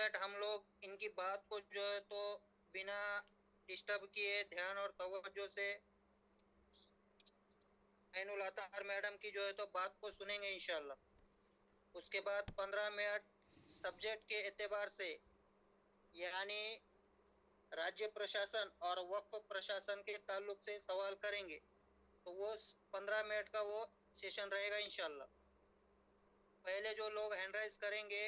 Minute हम लोग इनकी बात को जो है तो बिना डिस्टर्ब किए ध्यान और तवज्जो से ऐनुल अतार मैडम की जो है तो बात को सुनेंगे इंशाल्लाह। उसके बाद 15 मिनट सब्जेक्ट के एतबार से यानी राज्य प्रशासन और वक्फ प्रशासन के ताल्लुक से सवाल करेंगे, तो वो 15 मिनट का वो सेशन रहेगा इंशाल्लाह। पहले जो लोग हैंड राइज करेंगे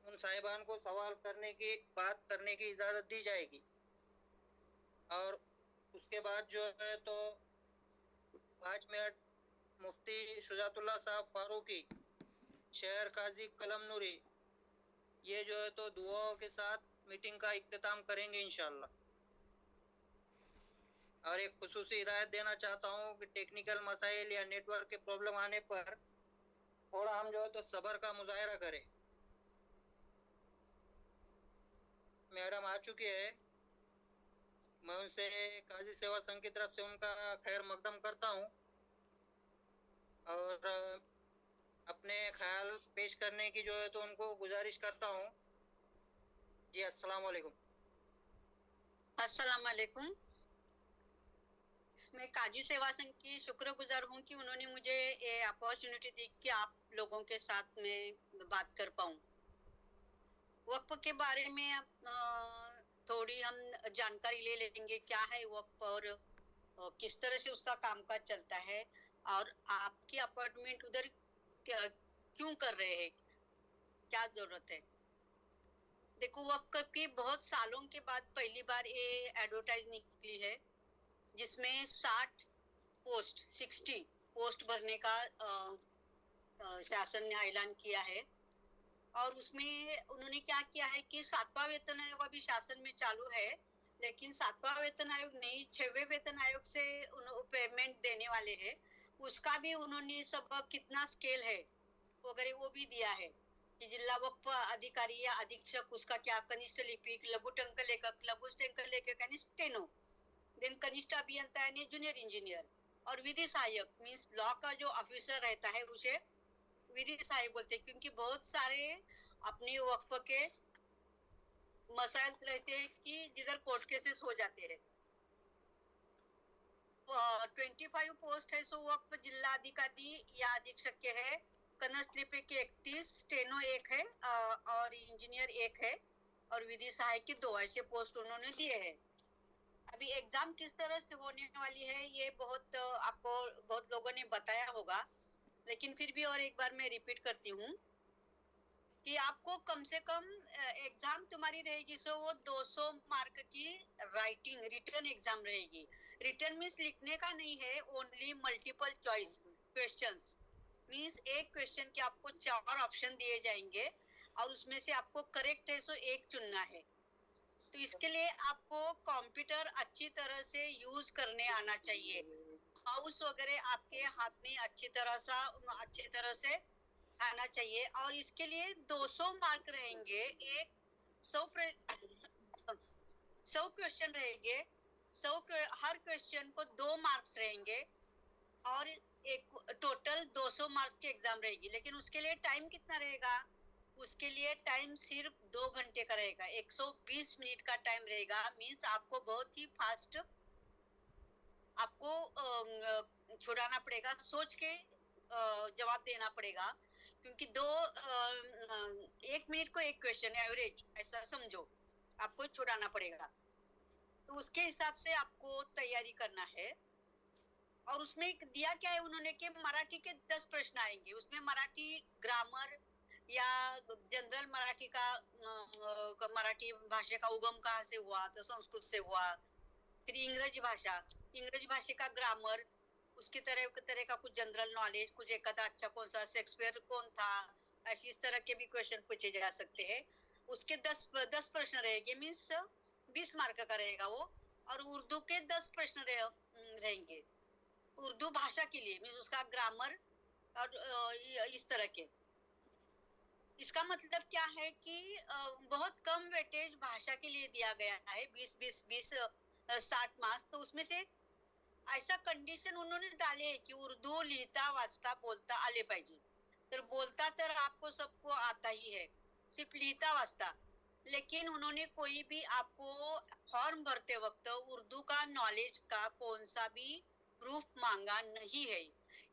उन साहिबान को सवाल करने की बात करने की इजाजत दी जाएगी, और उसके बाद जो है तो 5 मिनट मुफ्ती शुजातुल्लाह साहब फारूकी, शहर काजी कलमनुरी, ये जो है तो दुआओं के साथ मीटिंग का इख्तिताम करेंगे इंशाल्लाह। और एक खुसूसी हिदायत देना चाहता हूँ कि टेक्निकल मसाइल या नेटवर्क के प्रॉब्लम आने पर थोड़ा हम जो है तो सब्र का मुजाहरा करें। मैडम आ चुकी है, मैं उनसे काजी सेवा संघ की तरफ से उनका खैर मकदम करता हूँ और अपने ख्याल पेश करने की जो है तो उनको गुजारिश करता हूँ। जी अस्सलाम वालेकुम। अस्सलाम वालेकुम। मैं काजी सेवा संघ की शुक्रगुजार हूँ कि उन्होंने मुझे ये अपॉर्चुनिटी दी कि आप लोगों के साथ में बात कर पाऊँ। वक्फ के बारे में थोड़ी हम जानकारी ले लेंगे, क्या है वक्फ और किस तरह से उसका कामकाज चलता है, और आपकी अपॉइंटमेंट उधर क्यों कर रहे हैं, क्या जरूरत है। देखो, वक्फ की बहुत सालों के बाद पहली बार ये एडवर्टाइज निकली है जिसमें 60 पोस्ट भरने का शासन ने ऐलान किया है। और उसमें उन्होंने क्या किया है कि 7वां वेतन आयोग अभी शासन में चालू है, लेकिन 7वां वेतन आयोग नहीं, 6वें वेतन आयोग से पेमेंट देने वाले हैं। उसका भी उन्होंने सब कितना स्केल है वगैरह वो भी दिया है कि जिला वक्फ अधिकारी या अधीक्षक उसका क्या, कनिष्ठ लिपिक, लघु टंक लेखक, लघु टंक लेखक यानी स्टेनो, देन कनिष्ठ अभियंता यानी जूनियर इंजीनियर, और विधि सहायक मीन्स लॉ का जो ऑफिसर रहता है उसे विधि सहायक बोलते हैं, क्योंकि बहुत सारे अपने वक्फ के मसाइल रहते हैं कि जिधर कोर्ट केसेस हो जाते हैं। 25 पोस्ट है सो वक्फ जिला अधिकारी या अधीक्षक के है, कनिष्ठ लिपिक के 31, स्टेनो 1 है और इंजीनियर 1 है, और विधि सहायक की 2 ऐसे पोस्ट उन्होंने दिए हैं। अभी एग्जाम किस तरह से होने वाली है ये बहुत आपको बहुत लोगों ने बताया होगा, लेकिन फिर भी और एक बार मैं रिपीट करती हूँ कि आपको कम से कम एग्जाम तुम्हारी रहेगी सो वो 200 मार्क की राइटिंग रिटर्न एग्जाम रहेगी। रिटर्न मीन्स लिखने का नहीं है, only multiple choice questions means एक क्वेश्चन के आपको 4 ऑप्शन दिए जाएंगे और उसमें से आपको करेक्ट है सो एक चुनना है। तो इसके लिए आपको कंप्यूटर अच्छी तरह से यूज करने आना चाहिए, माउस वगैरह आपके हाथ में अच्छी तरह से आना चाहिए। और इसके लिए 200 मार्क रहेंगे, एक 100 क्वेश्चन रहेंगे, 100 हर क्वेश्चन को 2 मार्क्स रहेंगे और एक टोटल 200 मार्क्स की एग्जाम रहेगी। लेकिन उसके लिए टाइम कितना रहेगा, उसके लिए टाइम सिर्फ 2 घंटे का रहेगा, 120 मिनट का टाइम रहेगा। मीन्स आपको बहुत ही फास्ट आपको छुड़ाना पड़ेगा, सोच के जवाब देना पड़ेगा, क्योंकि 1 मिनट को एक क्वेश्चन एवरेज ऐसा समझो आपको छुड़ाना पड़ेगा। तो उसके हिसाब से आपको तैयारी करना है। और उसमें दिया क्या है उन्होंने कि मराठी के 10 प्रश्न आएंगे, उसमें मराठी ग्रामर या जनरल मराठी का मराठी भाषा का उगम कहाँ से हुआ, तो संस्कृत से हुआ। फिर इंग्रजी भाषा का ग्रामर, उसकी तरह का कुछ जनरल नॉलेज, कुछ एक अच्छा कौन सा शेक्सपियर कौन था, ऐसी इस तरह के भी क्वेश्चन पूछे जा सकते हैं। उसके 10 प्रश्न रहेंगे, मीन्स 20 मार्क का रहेगा वो। और उर्दू के 10 प्रश्न रहेंगे उर्दू भाषा के लिए, मीन्स उसका ग्रामर और इस तरह के। इसका मतलब क्या है कि बहुत कम वेटेज भाषा के लिए दिया गया है, 20 60 मार्क्स। तो उसमें से ऐसा कंडिशन उन्होंने डाले कि उर्दू लिहिता वाचता बोलता आले पाहिजे। तर बोलता तर आपको सबको आता ही है, सिर्फ लिहिता वाचता लेकिन उन्होंने कोई भी आपको फॉर्म भरते वक्त उर्दू का नॉलेज का कौन सा भी प्रूफ मांगा नहीं है,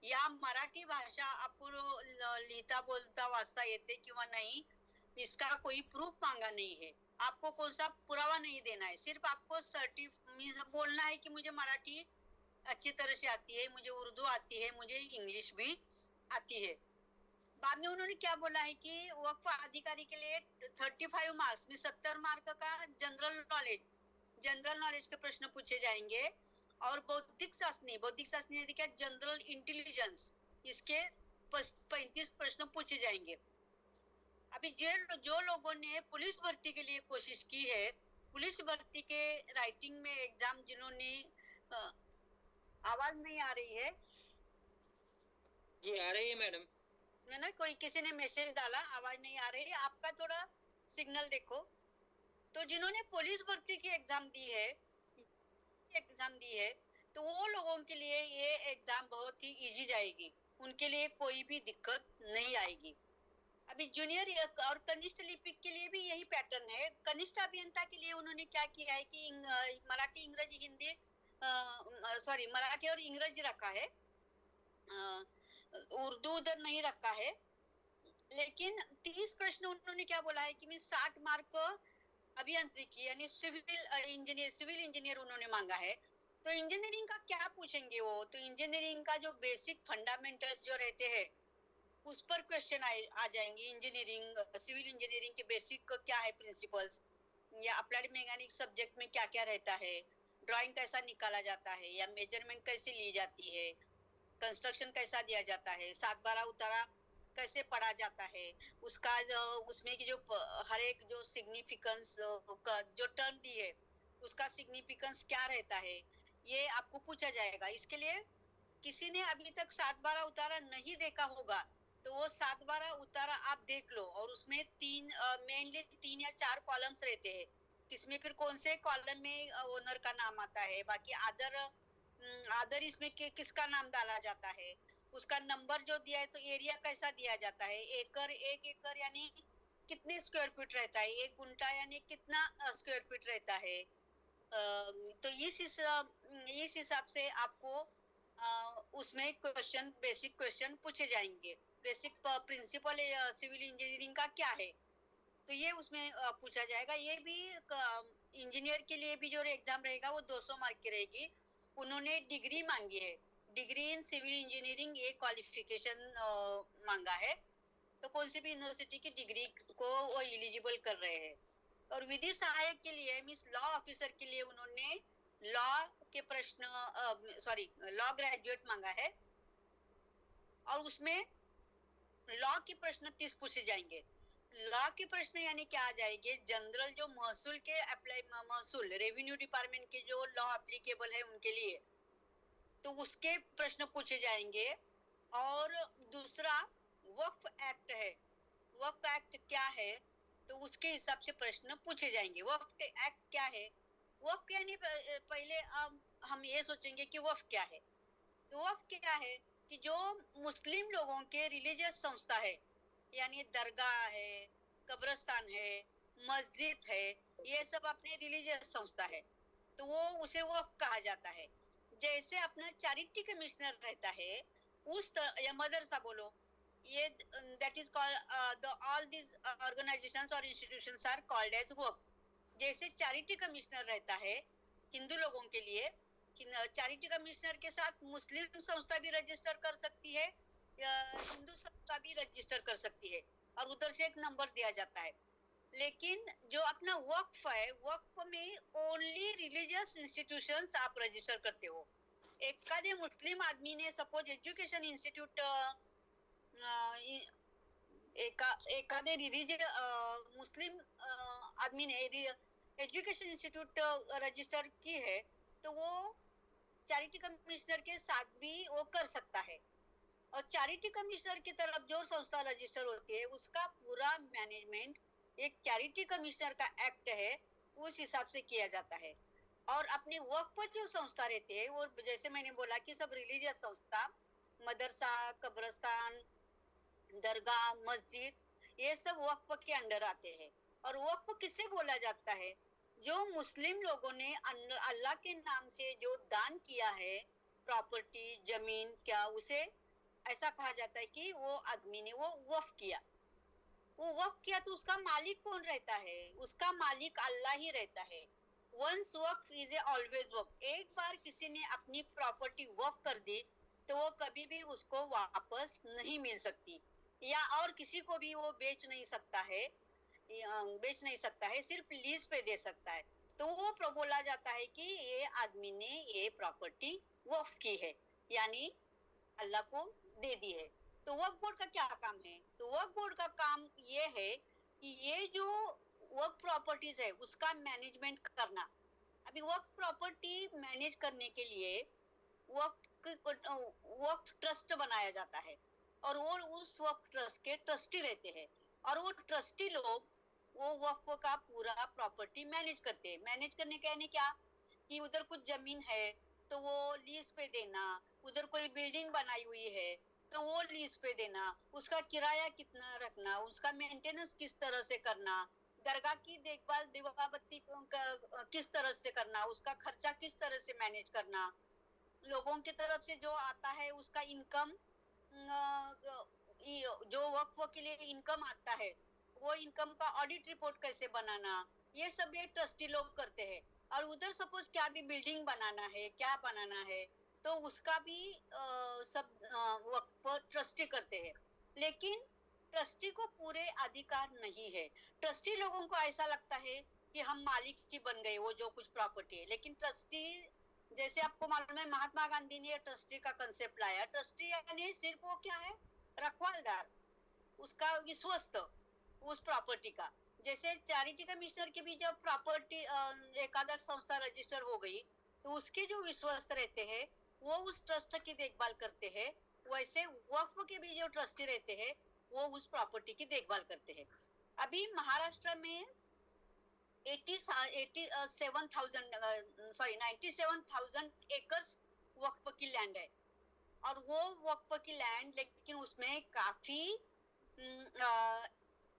या मराठी भाषा आपको लिहिता बोलता वाचता येते किंवा नाही, इसका कोई प्रूफ मांगा नहीं है। आपको कौन सा पुरावा नहीं देना है, सिर्फ आपको बोलना है कि मुझे मराठी अच्छी तरह से आती है, मुझे उर्दू आती है, मुझे इंग्लिश भी आती है। बाद में उन्होंने क्या बोला है कि वक्फ अधिकारी के लिए 35 मार्क्स में 70 मार्क का जनरल नॉलेज के प्रश्न पूछे जाएंगे, और बौद्धिक शास्त्री क्या जनरल इंटेलिजेंस, इसके 35 प्रश्न पूछे जाएंगे। अभी जो लोगों ने पुलिस भर्ती के लिए कोशिश की है, पुलिस भर्ती के राइटिंग में एग्जाम जिन्होंने आवाज नहीं आ रही है जी आ रही है मैडम। है ना, कोई किसी ने मैसेज डाला आवाज नहीं आ रही है, आपका थोड़ा सिग्नल देखो। तो जिन्होंने पुलिस भर्ती की एग्जाम दी है तो वो लोगों के लिए ये एग्जाम बहुत ही इजी जाएगी, उनके लिए कोई भी दिक्कत नहीं आएगी। अभी जूनियर और कनिष्ठ लिपिक के लिए भी यही पैटर्न है। कनिष्ठ अभियंता के लिए उन्होंने क्या किया है कि मराठी इंग्रजी हिंदी मराठी और इंग्रजी रखा है, उर्दू उधर नहीं रखा है। लेकिन 30 प्रश्न उन्होंने क्या बोला है कि मैं 60 मार्क अभियांत्रिकी यानी सिविल इंजीनियर उन्होंने मांगा है। तो इंजीनियरिंग का क्या पूछेंगे वो, तो इंजीनियरिंग का जो बेसिक फंडामेंटल्स जो रहते हैं उस पर क्वेश्चन आ जाएंगे। सिविल इंजीनियरिंग के बेसिक क्या है प्रिंसिपल्स, या अप्लाइड मैकेनिक सब्जेक्ट में क्या क्या रहता है, ड्राइंग कैसा निकाला जाता है, या मेजरमेंट कैसे ली जाती है, कंस्ट्रक्शन कैसा दिया जाता है, 7/12 उतारा कैसे पढ़ा जाता है, उसका उसमें की जो हर एक जो सिग्निफिकेंस जो टर्म दी है उसका सिग्निफिकेंस क्या रहता है, ये आपको पूछा जाएगा। इसके लिए किसी ने अभी तक 7/12 उतारा नहीं देखा होगा तो वो 7/12 उतारा आप देख लो, और उसमें मेनली 3 या 4 कॉलम्स रहते हैं, किसमें फिर कौन से कॉलम में ओनर का नाम आता है, बाकी आदर इसमें किसका नाम डाला जाता है, उसका नंबर जो दिया है, तो एरिया कैसा दिया जाता है, एक एकड़ यानी कितने स्क्वायर फीट रहता है, 1 गुंठा यानी कितना स्क्वायर फीट रहता है। तो इस हिसाब से आपको उसमें बेसिक क्वेश्चन पूछे जाएंगे। बेसिक प्रिंसिपल सिविल इंजीनियरिंग का क्या है, तो ये उसमें पूछा जाएगा। ये भी इंजीनियर के लिए भी जो एग्जाम रहेगा वो 200 मार्क की रहेगी। उन्होंने डिग्री मांगी है, डिग्री इन सिविल इंजीनियरिंग, ये क्वालिफिकेशन मांगा है। तो कौन सी भी यूनिवर्सिटी की डिग्री को वो एलिजिबल कर रहे हैं। और विधि सहायक के लिए मींस लॉ ऑफिसर के लिए उन्होंने लॉ के प्रश्न लॉ ग्रेजुएट मांगा है, और उसमें लॉ के प्रश्न 30 पूछे जाएंगे। लॉ के प्रश्न यानी क्या आ जाएंगे, जनरल जो महसूल के महसूल रेवेन्यू डिपार्टमेंट के जो लॉ एप्लीकेबल है उनके लिए, तो उसके प्रश्न पूछे जाएंगे। और दूसरा वक्फ एक्ट है, वक्फ एक्ट क्या है, तो उसके हिसाब से प्रश्न पूछे जाएंगे। वक्फ एक्ट क्या है, वक्फ यानी पहले हम ये सोचेंगे कि वक्फ क्या है। तो वक्फ क्या है कि जो मुस्लिम लोगों के रिलीजियस संस्था है, यानी दरगाह है, कब्रस्तान है, मस्जिद है, ये सब अपने रिलीजियस संस्था है, तो वो उसे वक्फ कहा जाता है। जैसे अपना चैरिटी कमिश्नर रहता है या मदरसा बोलो, ये that is called all this organisations और इंस्टीट्यूशंस आर कॉल्ड एज वक्फ। जैसे चैरिटी कमिश्नर रहता है हिंदू लोगों के लिए, चैरिटी कमिश्नर के साथ मुस्लिम संस्था भी रजिस्टर कर सकती है, हिंदू संस्था भी रजिस्टर कर सकती है, और उधर से एक नंबर दिया जाता है। लेकिन जो अपना वक्फ है, वक्फ में ओनली रिलीजियस इंस्टीट्यूशंस आप रजिस्टर करते हो। एखादे मुस्लिम आदमी ने सपोज एजुकेशन इंस्टीट्यूट एखादे मुस्लिम आदमी ने एजुकेशन इंस्टीट्यूट रजिस्टर की है, तो वो चैरिटी कमिश्नर के साथ भी वो कर सकता है। और चैरिटी कमिश्नर की तरफ जो संस्था रजिस्टर होती है उसका पूरा मैनेजमेंट एक चैरिटी कमिश्नर का एक्ट है उस हिसाब से किया जाता है। और अपने वक्फ पर जो संस्था रहती है वो जैसे मैंने बोला कि सब रिलीजियस संस्था, मदरसा, कब्रस्तान, दरगाह, मस्जिद, ये सब वक्फ के अंडर आते हैं। और वक्फ किसे बोला जाता है? जो मुस्लिम लोगों ने अल्लाह के नाम से जो दान किया है, प्रॉपर्टी, जमीन, क्या उसे ऐसा कहा जाता है कि वो आदमी ने वो वक्फ किया। वो वक्फ किया तो उसका मालिक कौन रहता है? उसका मालिक अल्लाह ही रहता है। Once waqf is a always waqf. एक बार किसी ने अपनी प्रॉपर्टी वक्फ कर दी तो वो कभी भी उसको वापस नहीं मिल सकती, या और किसी को भी वो बेच नहीं सकता है, सिर्फ लीज पे दे सकता है। तो वो बोला जाता है कि ये आदमी ने ये प्रॉपर्टी वक्फ की है, यानी अल्लाह को दे दी है। तो वक्फ बोर्ड का क्या काम है? तो वक्फ बोर्ड का काम ये है कि ये जो वक्फ प्रॉपर्टीज है उसका मैनेजमेंट करना। अभी वक्फ प्रॉपर्टी मैनेज करने के लिए वक्फ ट्रस्ट बनाया जाता है, और वो उस वक्फ ट्रस्ट के ट्रस्टी रहते हैं, और वो ट्रस्टी लोग वो वक्फ का पूरा प्रॉपर्टी मैनेज करते हैं। मैनेज करने का यानी क्या कि उधर कुछ जमीन है तो वो लीज पे देना, उधर कोई बिल्डिंग बनाई हुई है तो वो लीज पे देना, उसका किराया कितना रखना, उसका मेंटेनेंस किस तरह से करना, दरगाह की देखभाल, दीवा बत्ती किस तरह से करना, उसका खर्चा किस तरह से मैनेज करना, लोगों की तरफ से जो आता है उसका इनकम, जो वक्फ के लिए इनकम आता है वो इनकम का ऑडिट रिपोर्ट कैसे बनाना, ये सब ये ट्रस्टी लोग करते हैं। और उधर सपोज क्या भी बिल्डिंग बनाना है, क्या बनाना है, तो उसका भी सब वक्फ ट्रस्टी करते हैं। लेकिन ट्रस्टी को पूरे अधिकार नहीं है। ट्रस्टी लोगों को ऐसा लगता है कि हम मालिक ही बन गए, वो जो कुछ प्रॉपर्टी है। लेकिन ट्रस्टी, जैसे आपको मालूम है, महात्मा गांधी ने ट्रस्टी का कंसेप्ट लाया। ट्रस्टी यानी सिर्फ वो क्या है, रखवालदार, उसका विश्वस्त उस प्रॉपर्टी का। जैसे चैरिटी कमिश्नर के भी जब प्रॉपर्टी एकादश संस्था रजिस्टर हो गई तो उसके जो विश्वस्त रहते हैं वो उस ट्रस्ट की देखभाल करते हैं, वैसे वक्फ के भी जो ट्रस्टी रहते हैं वो उस प्रॉपर्टी की देखभाल करते हैं। अभी महाराष्ट्र में 97,000 एकर्स वक्फ की लैंड है, और वो वक्फ की लैंड, लेकिन उसमें काफी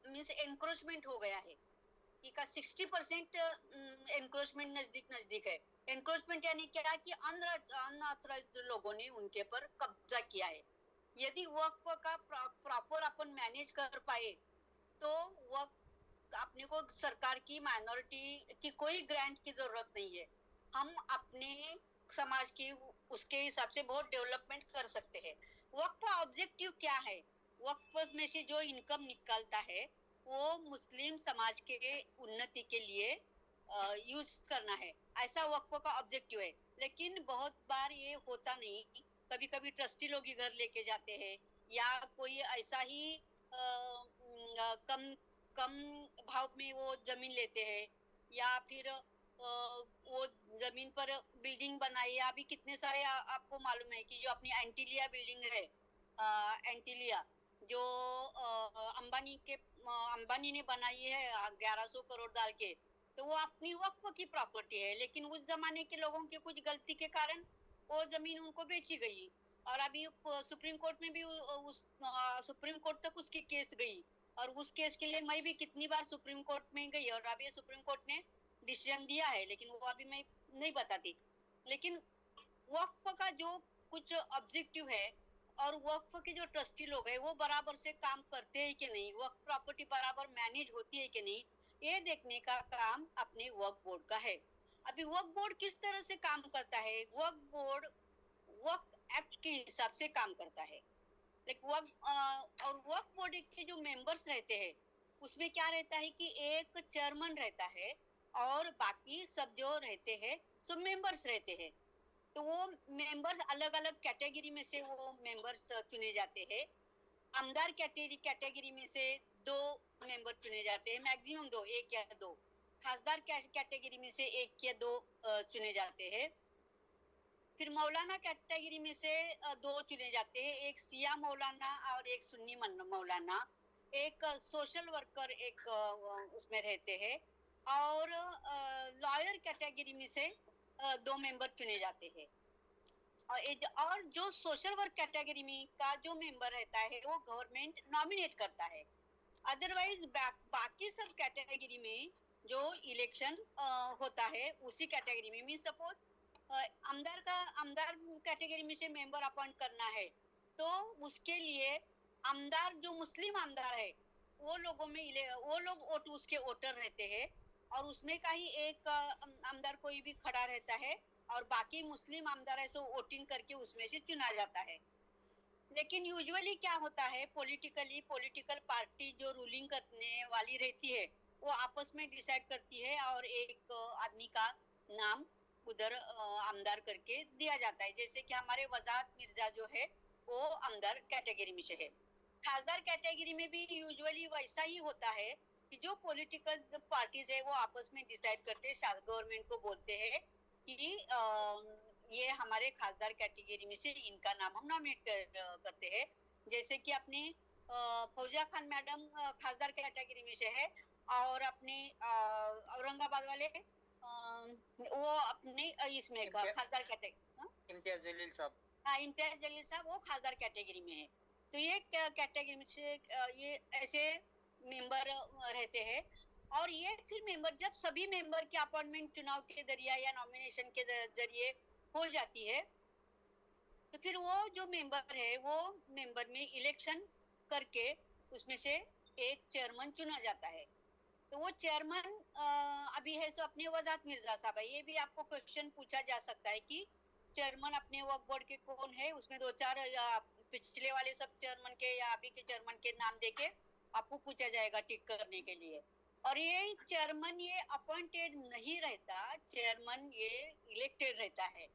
मींस एनक्रोचमेंट हो गया है कि का 60% एनक्रोचमेंट नजदीक है। एनक्रोचमेंट यानी क्या कि अनऑथराइज्ड लोगों ने उनके पर कब्जा किया है। यदि वक्फ का प्रॉपर अपन मैनेज कर पाए तो वक्फ अपने को सरकार की माइनॉरिटी की कोई ग्रांट की जरूरत नहीं है। हम अपने समाज की उसके हिसाब से बहुत डेवलपमेंट कर सकते हैं। वक्फ का ऑब्जेक्टिव क्या है? वक्फ में से जो इनकम निकलता है वो मुस्लिम समाज के उन्नति के लिए यूज करना है, ऐसा वक्फ का ऑब्जेक्टिव है। लेकिन बहुत बार ये होता नहीं, कभी कभी ट्रस्टी लोग ही घर लेके जाते हैं, या कोई ऐसा ही कम भाव में वो जमीन लेते हैं, या फिर वो जमीन पर बिल्डिंग बनाई। अभी कितने सारे आपको मालूम है कि जो अपनी एंटीलिया बिल्डिंग है, एंटीलिया जो अंबानी ने बनाई है 1100 करोड़ डाल के, तो वो अपनी वक्फ की प्रॉपर्टी है। लेकिन उस जमाने के लोगों की कुछ गलती के कारण वो जमीन उनको बेची गई, और अभी सुप्रीम कोर्ट में भी सुप्रीम कोर्ट तक उसकी केस गई, और उस केस के लिए मैं भी कितनी बार सुप्रीम कोर्ट में गई, और अभी सुप्रीम कोर्ट ने डिसीजन दिया है, लेकिन वो अभी मैं नहीं बताती। लेकिन वक्फ का जो कुछ ऑब्जेक्टिव है और वक्फ के जो ट्रस्टी लोग हैं वो बराबर से काम करते हैं कि नहीं, वक्फ प्रॉपर्टी बराबर मैनेज होती है कि नहीं, ये देखने का काम अपने वक्फ बोर्ड का है। अभी वक्फ बोर्ड किस तरह से काम करता है? वक्फ बोर्ड वक्फ एक्ट के हिसाब से काम करता है। और वक्फ बोर्ड के जो मेंबर्स रहते हैं उसमें क्या रहता है कि एक चेयरमैन रहता है और बाकी सब जो रहते हैं सब मेंबर्स रहते हैं। तो वो मेंबर्स अलग अलग कैटेगरी में से वो मेंबर्स चुने जाते हैं। आमदार कैटेगरी में से 2 मेंबर चुने जाते हैं, मैक्सिमम 2, 1 या 2। खासदार कैटेगरी में से 1 या 2 चुने जाते हैं। फिर मौलाना कैटेगरी में से 2 चुने जाते हैं, एक शिया मौलाना और एक सुन्नी मौलाना। एक सोशल वर्कर एक उसमें रहते हैं, और लॉयर कैटेगरी में से 2 मेंबर चुने जाते हैं। और जो सोशल वर्क कैटेगरी में का जो मेंबर रहता है वो गवर्नमेंट नॉमिनेट करता है। अदरवाइज बाकी सब कैटेगरी में जो इलेक्शन होता है उसी कैटेगरी में, मीन सपोज आमदार कैटेगरी में से मेंबर अपॉइंट करना है, तो उसके लिए आमदार जो मुस्लिम आमदार है वो लोगों में वो लोग वोट उसके वोटर रहते हैं, और उसमें का ही एक आमदार कोई भी खड़ा रहता है और बाकी मुस्लिम आमदार ऐसे वोटिंग करके उसमें से चुना जाता है। लेकिन यूजुअली क्या होता है, पॉलिटिकल पार्टी जो रूलिंग करने वाली रहती है वो आपस में डिसाइड करती है और एक आदमी का नाम उधर आमदार करके दिया जाता है। जैसे कि हमारे वजाहत मिर्जा जो है वो आमदार कैटेगरी में से है। खासदार कैटेगरी में भी यूजुअली वैसा ही होता है कि जो पॉलिटिकल पार्टीज है वो आपस में डिसाइड करते हैं, गवर्नमेंट को बोलते हैं कि ये हमारे खासदार कैटेगरी में से इनका नाम हम नॉमिनेट करते हैं। जैसे कि अपने फौजिया खान मैडम खासदार कैटेगरी में से है, और अपने औरंगाबाद वाले वो अपने इसमें खासदार कैटेगरी, इम्तियाज जलील साहब, हाँ इम्तियाज जलील साहब वो खासदार कैटेगरी में है। तो ये कैटेगरी में से ये ऐसे मेंबर रहते हैं। और ये फिर मेंबर, जब सभी मेंबर की अपॉइंटमेंट चुनाव के जरिए या नॉमिनेशन के जरिए हो जाती है, तो फिर वो जो मेंबर है वो मेंबर में इलेक्शन करके उसमें से एक चेयरमैन चुना जाता है। तो वो चेयरमैन अभी है तो अपने वजाहत मिर्जा साहब है। ये भी आपको क्वेश्चन पूछा जा सकता है कि चेयरमैन अपने वक्फ बोर्ड के कौन है, उसमें 2-4 पिछले वाले सब चेयरमैन के या अभी के चेयरमैन के नाम देके आपको पूछा जाएगा टिक करने के लिए। और ये चेयरमैन ये अपॉइंटेड नहीं रहता, चेयरमैन ये इलेक्टेड रहता है।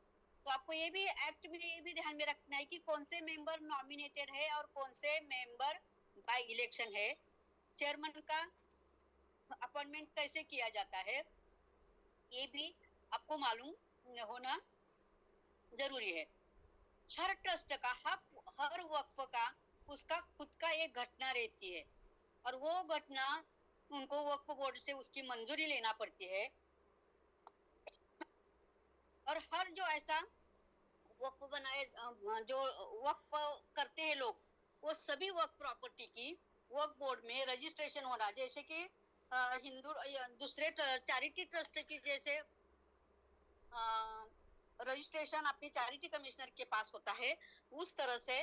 तो आपको ये भी एक्ट में ये भी ध्यान में रखना है कि कौन से मेंबर नॉमिनेटेड है और कौन से मेंबर बाय इलेक्शन है। चेयरमैन का अपॉइंटमेंट कैसे किया जाता है ये भी आपको मालूम होना जरूरी है। हर ट्रस्ट का हक, हर वक्फ का उसका खुद का एक घटना रहती है, और वो घटना उनको वक्फ बोर्ड से उसकी मंजूरी लेना पड़ती है। और हर जो ऐसा वक्फ बनाए जो वक्फ करते हैं लोग, वो सभी वक्फ प्रॉपर्टी की वक्फ बोर्ड में रजिस्ट्रेशन होना, जैसे कि हिंदू दूसरे चैरिटी ट्रस्ट की जैसे रजिस्ट्रेशन अपनी चैरिटी कमिश्नर के पास होता है, उस तरह से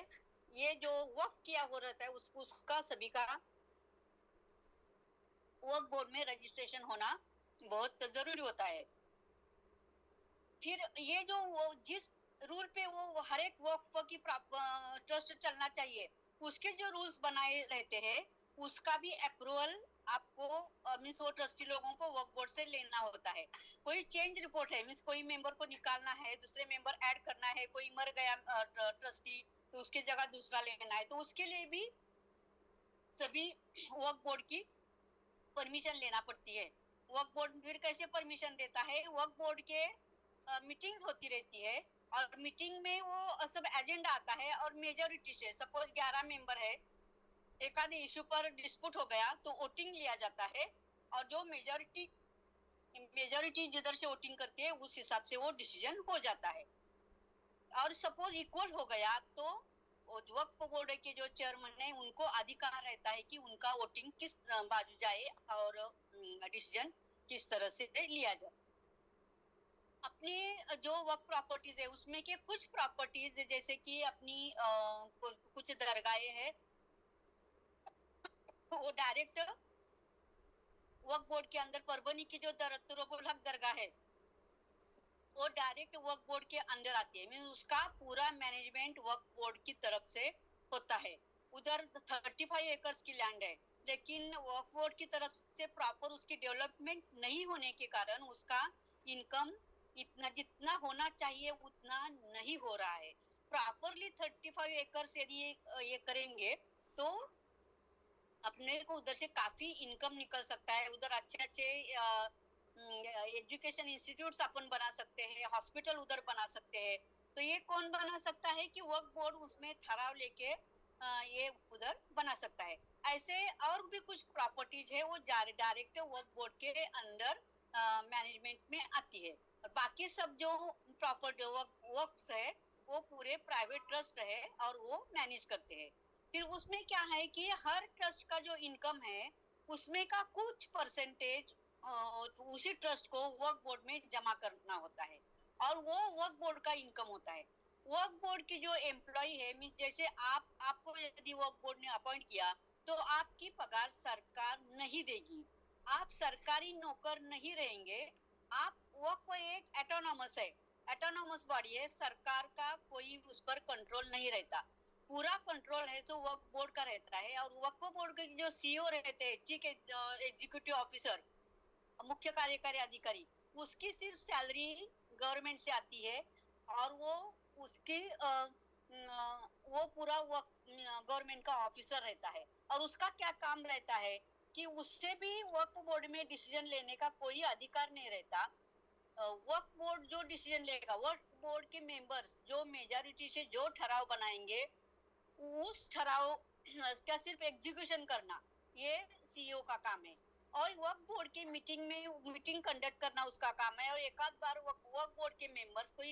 ये जो वक्फ किया हो रहता है उसका सभी का वक्फ बोर्ड में रजिस्ट्रेशन होना बहुत जरूरी होता है। फिर ये जो जिस रूल पे वो हर एक वक्फ की ट्रस्ट चलना चाहिए उसके जो रूल्स बनाए रहते हैं उसका भी अप्रूवल आपको मींस वो ट्रस्टी लोगों को वक्फ बोर्ड से लेना होता है। कोई चेंज रिपोर्ट है, मींस कोई मेंबर को निकालना है, दूसरे मेंबर ऐड करना है, कोई मर गया ट्रस्टी तो उसकी जगह दूसरा लेना है, तो उसके लिए भी सभी वक्फ बोर्ड की परमिशन लेना पड़ती है। वक्फ बोर्ड फिर कैसे परमिशन देता है, वक्फ बोर्ड के मीटिंग्स होती रहती है, और मीटिंग में वो सब एजेंडा आता है, और मेजोरिटी से सपोज 11 मेंबर है, एक आधे इशू पर डिस्प्यूट हो गया तो वोटिंग लिया जाता है, और जो मेजोरिटी जिधर से वोटिंग करती है उस हिसाब से वो डिसीजन हो जाता है। और सपोज इक्वल हो गया तो वक्फ बोर्ड के जो चेयरमैन है उनको अधिकार रहता है कि उनका वोटिंग किस बाजू जाए और डिसीजन किस तरह से लिया जाए। अपनी जो वक्फ प्रॉपर्टीज है उसमें के कुछ प्रॉपर्टीज जैसे कि अपनी कुछ दरगाहें हैं वो डायरेक्ट वक्फ बोर्ड के अंदर, परभनी की जो तुरबुल हक दरगाह है वो डायरेक्ट वक्फ बोर्ड के अंदर आती है, मीन उसका पूरा मैनेजमेंट वक्फ बोर्ड की तरफ से होता है। उधर 35 एकर्स की लैंड है, लेकिन वक्फ बोर्ड की तरफ से प्रॉपर उसकी डेवलपमेंट नहीं होने के कारण उसका इनकम इतना जितना होना चाहिए उतना नहीं हो रहा है। प्रॉपरली 35 एकर्स यदि ये करेंगे तो अपने को उधर से काफी इनकम निकल सकता है। उधर अच्छे अच्छे एजुकेशन इंस्टीट्यूट्स अपन बना सकते हैं, हॉस्पिटल उधर बना सकते हैं। तो ये कौन बना सकता है कि वक्फ बोर्ड उसमें ठहराव लेके ये उधर बना सकता है। ऐसे और भी कुछ प्रॉपर्टीज है वो डायरेक्ट वक्फ बोर्ड के अंदर मैनेजमेंट में आती है, और बाकी सब जो प्रॉपर्टी वर्क्स है वो पूरे प्राइवेट ट्रस्ट है और वो मैनेज करते हैं। फिर उसमें क्या है कि हर ट्रस्ट का जो इनकम है उसमें का कुछ परसेंटेज उसी ट्रस्ट को वर्क बोर्ड में जमा करना होता है, और वो वर्क बोर्ड का इनकम होता है। वर्क बोर्ड की जो एम्प्लॉय है, मीन जैसे आपको यदि वर्क बोर्ड ने अपॉइंट किया तो आपकी पगार सरकार नहीं देगी, आप सरकारी नौकर नहीं रहेंगे। आप वर्क को एक एटोनॉमस है, एटोनॉमस बॉडी है, सरकार का कोई उस पर कंट्रोल नहीं रहता, पूरा कंट्रोल है सो वर्क बोर्ड का रहता है। और वर्क बोर्ड के जो सीईओ रहते हैं, चीफ एग्जीक्यूटिव ऑफिसर, मुख्य कार्यकारी अधिकारी, उसकी सिर्फ सैलरी गवर्नमेंट से आती है, और वो उसकी वो पूरा गवर्नमेंट का ऑफिसर रहता है। और उसका क्या काम रहता है कि उससे भी वर्क बोर्ड में डिसीजन लेने का कोई अधिकार नहीं रहता। वर्क बोर्ड जो डिसीजन लेगा, वर्क बोर्ड के मेंबर्स जो मेजॉरिटी से जो ठराव बनाएंगे, उस ठराव का सिर्फ एग्जीक्यूशन करना ये सीईओ का काम है। और वर्क बोर्ड की मीटिंग कंडक्ट करना उसका काम है। और एक आध बार वर्क बोर्ड के मेंबर्स कोई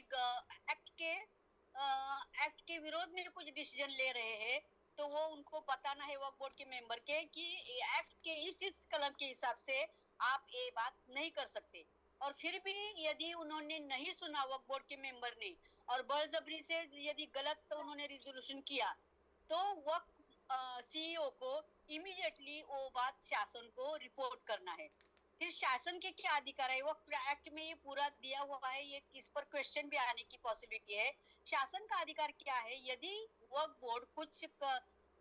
एक्ट के विरोध में कुछ डिसीजन ले रहे हैं तो वो उनको बताना है वर्क बोर्ड के मेंबर के कि एक्ट के इस कलम के हिसाब से आप ये बात नहीं कर सकते। और फिर भी यदि उन्होंने नहीं सुना वर्क बोर्ड के मेंबर ने, और बलजबरी से यदि गलत तो उन्होंने रिजोल्यूशन किया, तो वर्क सीईओ को इमीडिएटली वो बात शासन को रिपोर्ट करना है। फिर शासन के क्या अधिकार है, वो एक्ट में ये पूरा दिया हुआ है, ये किस पर क्वेश्चन भी आने की पॉसिबिलिटी है। शासन का अधिकार क्या है, यदि वर्क बोर्ड कुछ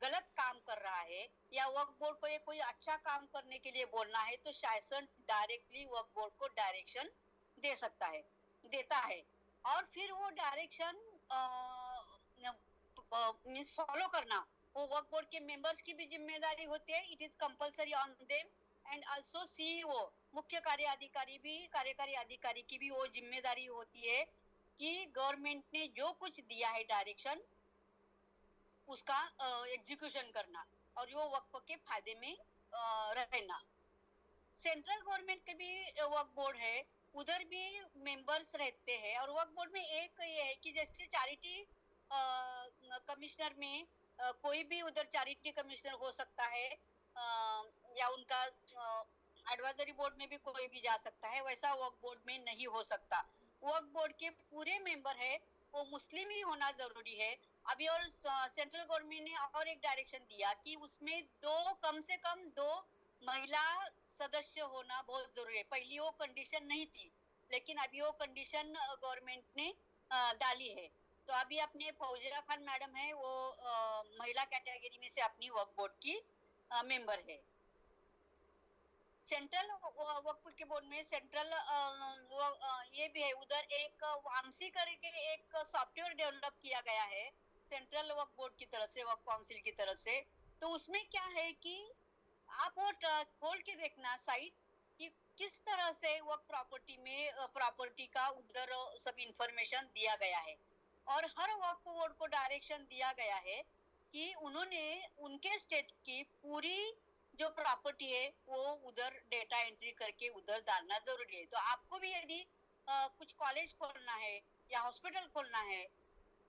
गलत काम कर रहा है या वर्क बोर्ड को ये कोई अच्छा काम करने के लिए बोलना है, तो शासन डायरेक्टली वर्क बोर्ड को डायरेक्शन दे सकता है, देता है। और फिर वो डायरेक्शन मींस फॉलो करना वो वर्क बोर्ड के मेंबर्स की भी जिम्मेदारी होती है। It is compulsory on them, and also CEO, मुख्य कार्यकारी अधिकारी की भी वो जिम्मेदारी होती है कि गवर्नमेंट ने जो कुछ दिया है डायरेक्शन, उसका एग्जीक्यूशन करना और वो वक्फ के फायदे में रहना। सेंट्रल गवर्नमेंट के भी वर्क बोर्ड है, उधर भी मेंबर्स रहते हैं। और वर्क बोर्ड में एक ये है कि जैसे चैरिटी कमिश्नर में कोई भी उधर चैरिटी कमिश्नर हो सकता है, या उनका एडवाइजरी बोर्ड में भी कोई भी जा सकता है, वैसा वर्क बोर्ड में नहीं हो सकता। वर्क बोर्ड के पूरे मेंबर है वो मुस्लिम ही होना जरूरी है। अभी और सेंट्रल गवर्नमेंट ने और एक डायरेक्शन दिया कि उसमें कम से कम 2 महिला सदस्य होना बहुत जरूरी है। पहली वो कंडीशन नहीं थी, लेकिन अभी वो कंडीशन गवर्नमेंट ने डाली है। तो अभी अपने फौजिया खान मैडम है, वो महिला कैटेगरी में से अपनी वर्क बोर्ड की मेंबर है। सेंट्रल वक्फ के बोर्ड में सेंट्रल ये भी है, उधर एक वामसी करके एक सॉफ्टवेयर डेवलप किया गया है सेंट्रल वक्फ बोर्ड की तरफ से, वक्फ काउंसिल की तरफ से। तो उसमें क्या है कि आप वो खोल के देखना साइट कि किस तरह से वक्फ प्रॉपर्टी में प्रॉपर्टी का उधर सब इंफॉर्मेशन दिया गया है। और हर वक्फ बोर्ड को डायरेक्शन दिया गया है कि उन्होंने उनके स्टेट की पूरी जो प्रॉपर्टी है वो उधर डेटा एंट्री करके उधर डालना जरूरी है। तो आपको भी यदि कुछ कॉलेज खोलना है या हॉस्पिटल खोलना है,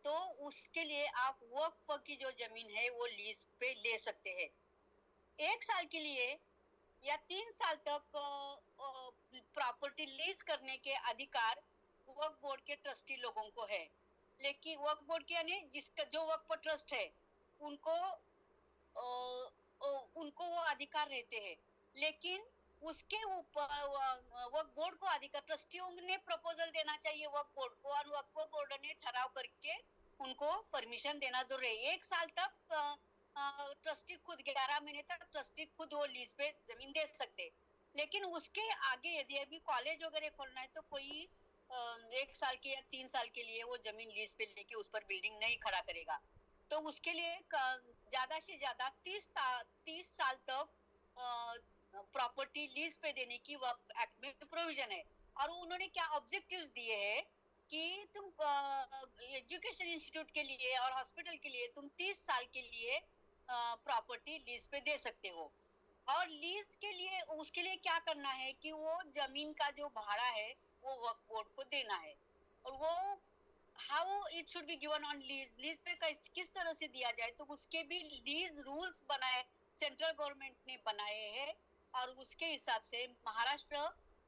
तो उसके लिए आप वक्फ की जो जमीन है वो लीज पे ले सकते हैं। 1 साल के लिए या 3 साल तक प्रॉपर्टी लीज करने के अधिकार वक्फ बोर्ड के ट्रस्टी लोगों को है। लेकिन वक्फ बोर्ड के यानी जिसका जो वक्फ ट्रस्ट है उनको वो अधिकार रहते हैं। लेकिन उसके ऊपर वक्फ बोर्ड को अधिकार ट्रस्टियों ने प्रपोजल देना चाहिए वक्फ बोर्ड को, और वक्फ बोर्ड ने ठहराव करके उनको परमिशन देना जरूरी है। 1 साल तक ट्रस्टी खुद 11 महीने तक ट्रस्टी खुद वो लीज पे जमीन दे सकते। लेकिन उसके आगे यदि अभी कॉलेज वगैरह खोलना है तो कोई 1 साल के या 3 साल के लिए वो जमीन लीज पे लेके उस पर बिल्डिंग नहीं खड़ा करेगा। तो उसके लिए ज्यादा से ज्यादा 30 साल तक प्रॉपर्टी लीज पे देने की वक्फ एक्ट में प्रोविजन है। और उन्होंने क्या ऑब्जेक्टिव्स दिए हैं कि तुम एजुकेशन इंस्टीट्यूट के लिए और हॉस्पिटल के लिए तुम 30 साल के लिए प्रॉपर्टी लीज पे दे सकते हो। और लीज के लिए उसके लिए क्या करना है कि वो जमीन का जो भाड़ा है वो वक्फ बोर्ड को देना है। और वो how it should be given on lease, lease पे किस तरह से दिया जाए, तो उसके भी लीज रूल्स बनाए, सेंट्रल गवर्नमेंट ने बनाए हैं, और उसके हिसाब से महाराष्ट्र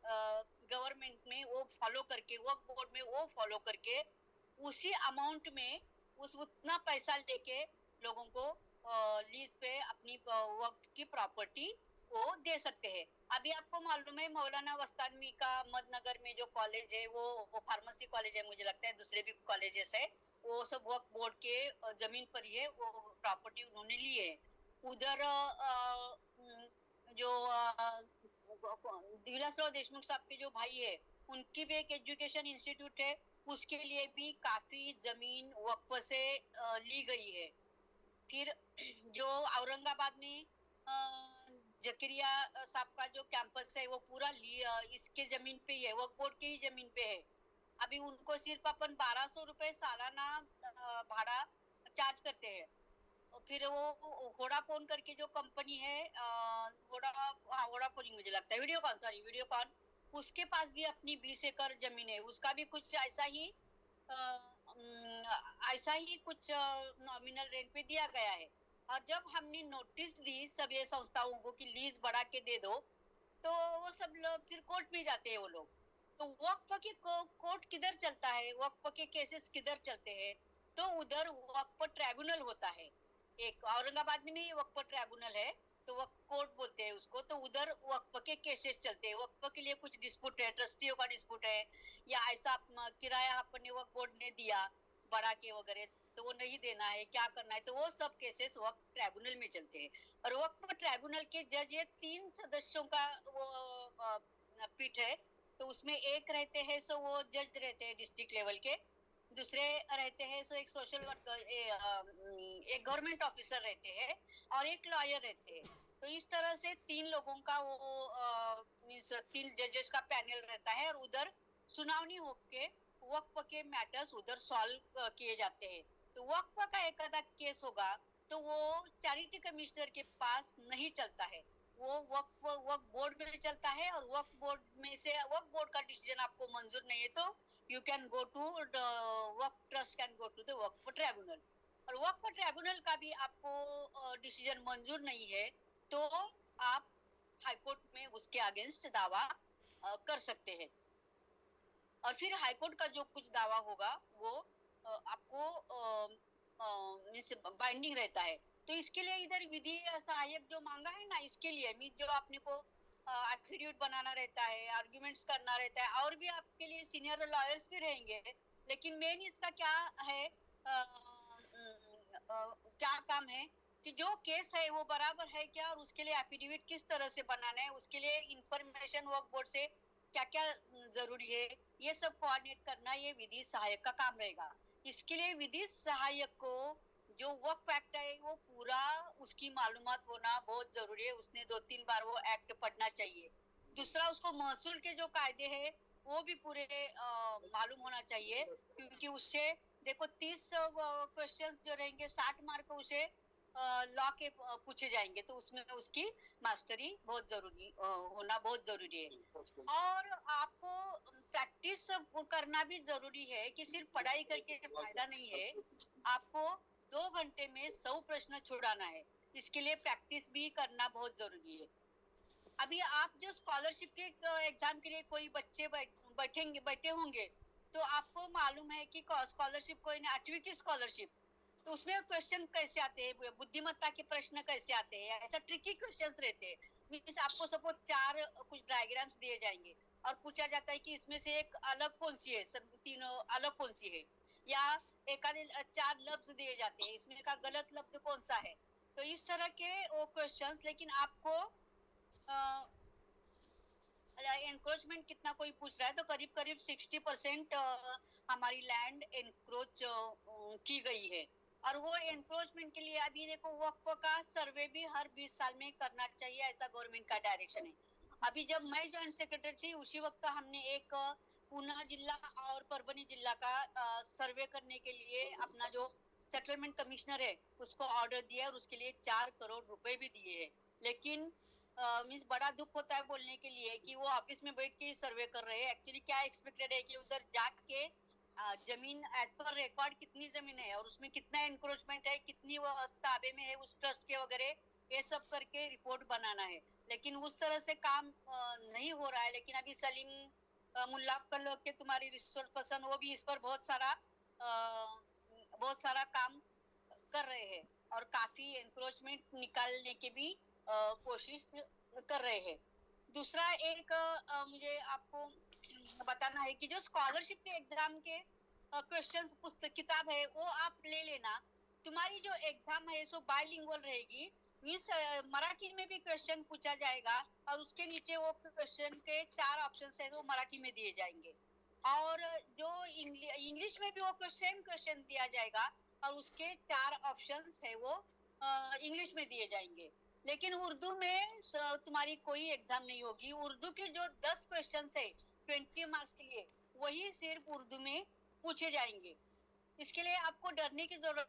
गवर्नमेंट में वो फॉलो करके, वक्फ बोर्ड में वो फॉलो करके उसी अमाउंट में उस उतना पैसा लेके लोगों को लीज पे अपनी वक्त की प्रॉपर्टी वो दे सकते हैं। अभी आपको मालूम है मौलाना वस्तानवी का मदनगर में जो कॉलेज है, वो फार्मेसी कॉलेज है, मुझे लगता है दूसरे भी कॉलेजेस है, वो सब वक्फ बोर्ड के जमीन पर ही है, वो प्रॉपर्टी उन्होंने ली है। उधर जो विलासराव देशमुख साहब के जो भाई है, उनकी भी एक एजुकेशन इंस्टीट्यूट है, उसके लिए भी काफी जमीन वक्फ से ली गई है। फिर जो औरंगाबाद में जकरिया साहब का जो कैंपस है, वो पूरा इसके जमीन पे ही है, वक्फ बोर्ड के ही जमीन पे है। अभी उनको सिर्फ अपन 1200 रुपए सालाना भाड़ा चार्ज करते हैं। और फिर वो वोडाफोन करके जो कंपनी है, वोडाफोन ही मुझे लगता है, वीडियोकॉन, उसके पास भी अपनी 20 एकड़ जमीन है, उसका भी कुछ ऐसा ही कुछ नॉमिनल रेंट पे दिया गया है। और जब हमने नोटिस दी सब ये संस्थाओं को कि लीज बढ़ा के दे दो, तो वो सब लोग फिर कोर्ट में जाते हैं वो लोग। तो वक्फ के कोर्ट किधर चलता है, वक्फ के केसेस किधर चलते हैं, तो उधर वक्फ ट्राइब्यूनल होता है। एक औरंगाबाद में ही वक्फ ट्राइब्यूनल है, तो वक्फ कोर्ट बोलते हैं उसको। तो उधर वक्फ के केसेस चलते हैं, वक्फ के लिए कुछ डिस्प्यूट है, ट्रस्टियों का डिस्प्यूट है, या ऐसा किराया अपने वक्फ बोर्ड ने दिया बढ़ा के वगैरह, तो वो नहीं देना है, क्या करना है, तो वो सब केसेस वक्फ ट्राइब्यूनल में चलते हैं। और वक्फ ट्राइब्यूनल के जज ये 3 सदस्यों का वो पीठ है। तो उसमें एक रहते हैं सो वो जज रहते हैं डिस्ट्रिक्ट लेवल के, दूसरे रहते हैं सो एक सोशल वर्कर, एक गवर्नमेंट ऑफिसर रहते हैं, और एक लॉयर रहते हैं। तो इस तरह से 3 लोगों का वो मींस 3 जजेस का पैनल रहता है, और उधर सुनावनी होके वक्फ के मैटर्स उधर सॉल्व किए जाते हैं। तो वक्फ का एक आधा केस होगा तो वो चैरिटी कमिश्नर के पास नहीं चलता है, वो वक्फ बोर्ड में चलता है, और वक्फ बोर्ड में से वक्फ बोर्ड का डिसीजन आपको मंजूर नहीं है तो you can go to Waqf trust, can go to the Waqf tribunal. और वक्फ ट्राइब्यूनल का भी आपको डिसीजन मंजूर नहीं है तो आप हाईकोर्ट में उसके अगेंस्ट दावा कर सकते हैं। और फिर हाईकोर्ट का जो कुछ दावा होगा वो आपको बाइंडिंग रहता है। तो इसके लिए इधर विधि सहायक जो मांगा है ना, इसके लिए जो आपने को एफिडेविट बनाना रहता है, आर्गुमेंट्स करना रहता है, और भी आपके लिए सीनियर लॉयर्स भी रहेंगे। लेकिन मेन इसका क्या है, क्या काम है कि जो केस है वो बराबर है क्या, और उसके लिए एफिडेविट किस तरह से बनाना है, उसके लिए इंफॉर्मेशन वक्फ बोर्ड से क्या क्या जरूरी है, ये सब कोऑर्डिनेट करना ये विधि सहायक का काम रहेगा। इसके लिए विधि सहायक को जो वक्फ एक्ट है वो पूरा उसकी मालूमात होना बहुत जरूरी है, उसने 2-3 बार वो एक्ट पढ़ना चाहिए। दूसरा, उसको महसूल के जो कायदे हैं वो भी पूरे मालूम होना चाहिए, क्योंकि उससे देखो 30 क्वेश्चंस जो रहेंगे 60 मार्क उसे लॉ के पूछे जाएंगे, तो उसमें उसकी मास्टरी बहुत जरूरी होना बहुत जरूरी है। और आपको प्रैक्टिस करना भी जरूरी है कि सिर्फ पढ़ाई करके फायदा नहीं है, आपको 2 घंटे में 100 प्रश्न छुड़ाना है, इसके लिए प्रैक्टिस भी करना बहुत जरूरी है। अभी आप जो स्कॉलरशिप के एग्जाम के लिए कोई बच्चे बैठे होंगे, तो आपको मालूम है कि स्कॉलरशिप कोई 8वीं की स्कॉलरशिप, तो उसमें क्वेश्चन कैसे आते हैं, बुद्धिमत्ता के प्रश्न कैसे आते हैं, ऐसा ट्रिकी क्वेश्चंस रहते हैं। मींस आपको सपोज 4 कुछ डायग्राम्स दिए जाएंगे और पूछा जाता है कि इसमें से एक अलग कौन सी है, सब तीनों अलग कौन सी है, या एक 4 लफ्ज दिए जाते हैं, इसमें का गलत लफ्ज कौन सा है। तो इस तरह के वो क्वेश्चंस, लेकिन आपको एनक्रोचमेंट कितना कोई पूछ रहा है, तो करीब करीब 60% हमारी लैंड एनक्रोच की गई है। और वो एनक्रोचमेंट के लिए अभी देखो वक्फ का सर्वे भी हर 20 साल में करना चाहिए, ऐसा गवर्नमेंट का डायरेक्शन है। अभी जब मैं ज्वाइंट सेक्रेटरी थी उसी वक्त हमने एक पूना जिला और परभनी जिला का सर्वे करने के लिए अपना जो सेटलमेंट कमिश्नर है उसको ऑर्डर दिया, और उसके लिए 4 करोड़ रुपए भी दिए हैं। लेकिन मींस बड़ा दुख होता है बोलने के लिए कि वो ऑफिस में बैठ के ही सर्वे कर रहे हैं। एक्चुअली क्या एक्सपेक्टेड है कि उधर जाके जमीन एज पर रिकॉर्ड कितनी जमीन है और उसमें कितना एनक्रोचमेंट है, कितनी वो ताबे में है उस ट्रस्ट के वगैरह, ये सब करके रिपोर्ट बनाना है। लेकिन उस तरह से काम नहीं हो रहा है। लेकिन अभी सलीम मुल्ला कल के तुम्हारी रिसोर्स पर्सन, वो भी इस पर बहुत सारा काम कर रहे हैं और काफी एनक्रोचमेंट निकालने की भी कोशिश कर रहे हैं। दूसरा एक मुझे आपको बताना है कि जो स्कॉलरशिप के एग्जाम के क्वेश्चंस पुस्तक किताब है वो आप ले लेना। तुम्हारी जो एग्जाम है सो बाइलिंगुअल रहेगी, मीन्स मराठी में भी क्वेश्चन पूछा जाएगा और उसके नीचे वो क्वेश्चन के 4 ऑप्शन है वो मराठी में दिए जाएंगे, और जो इंग्लिश में भी वो सेम क्वेश्चन दिया जाएगा और उसके 4 ऑप्शंस है वो इंग्लिश में दिए जाएंगे। लेकिन उर्दू में तुम्हारी कोई एग्जाम नहीं होगी। उर्दू के जो 10 क्वेश्चन है 20 मार्क्स के लिए, वही सिर्फ उर्दू में पूछे जाएंगे। इसके लिए आपको डरने की जरूरत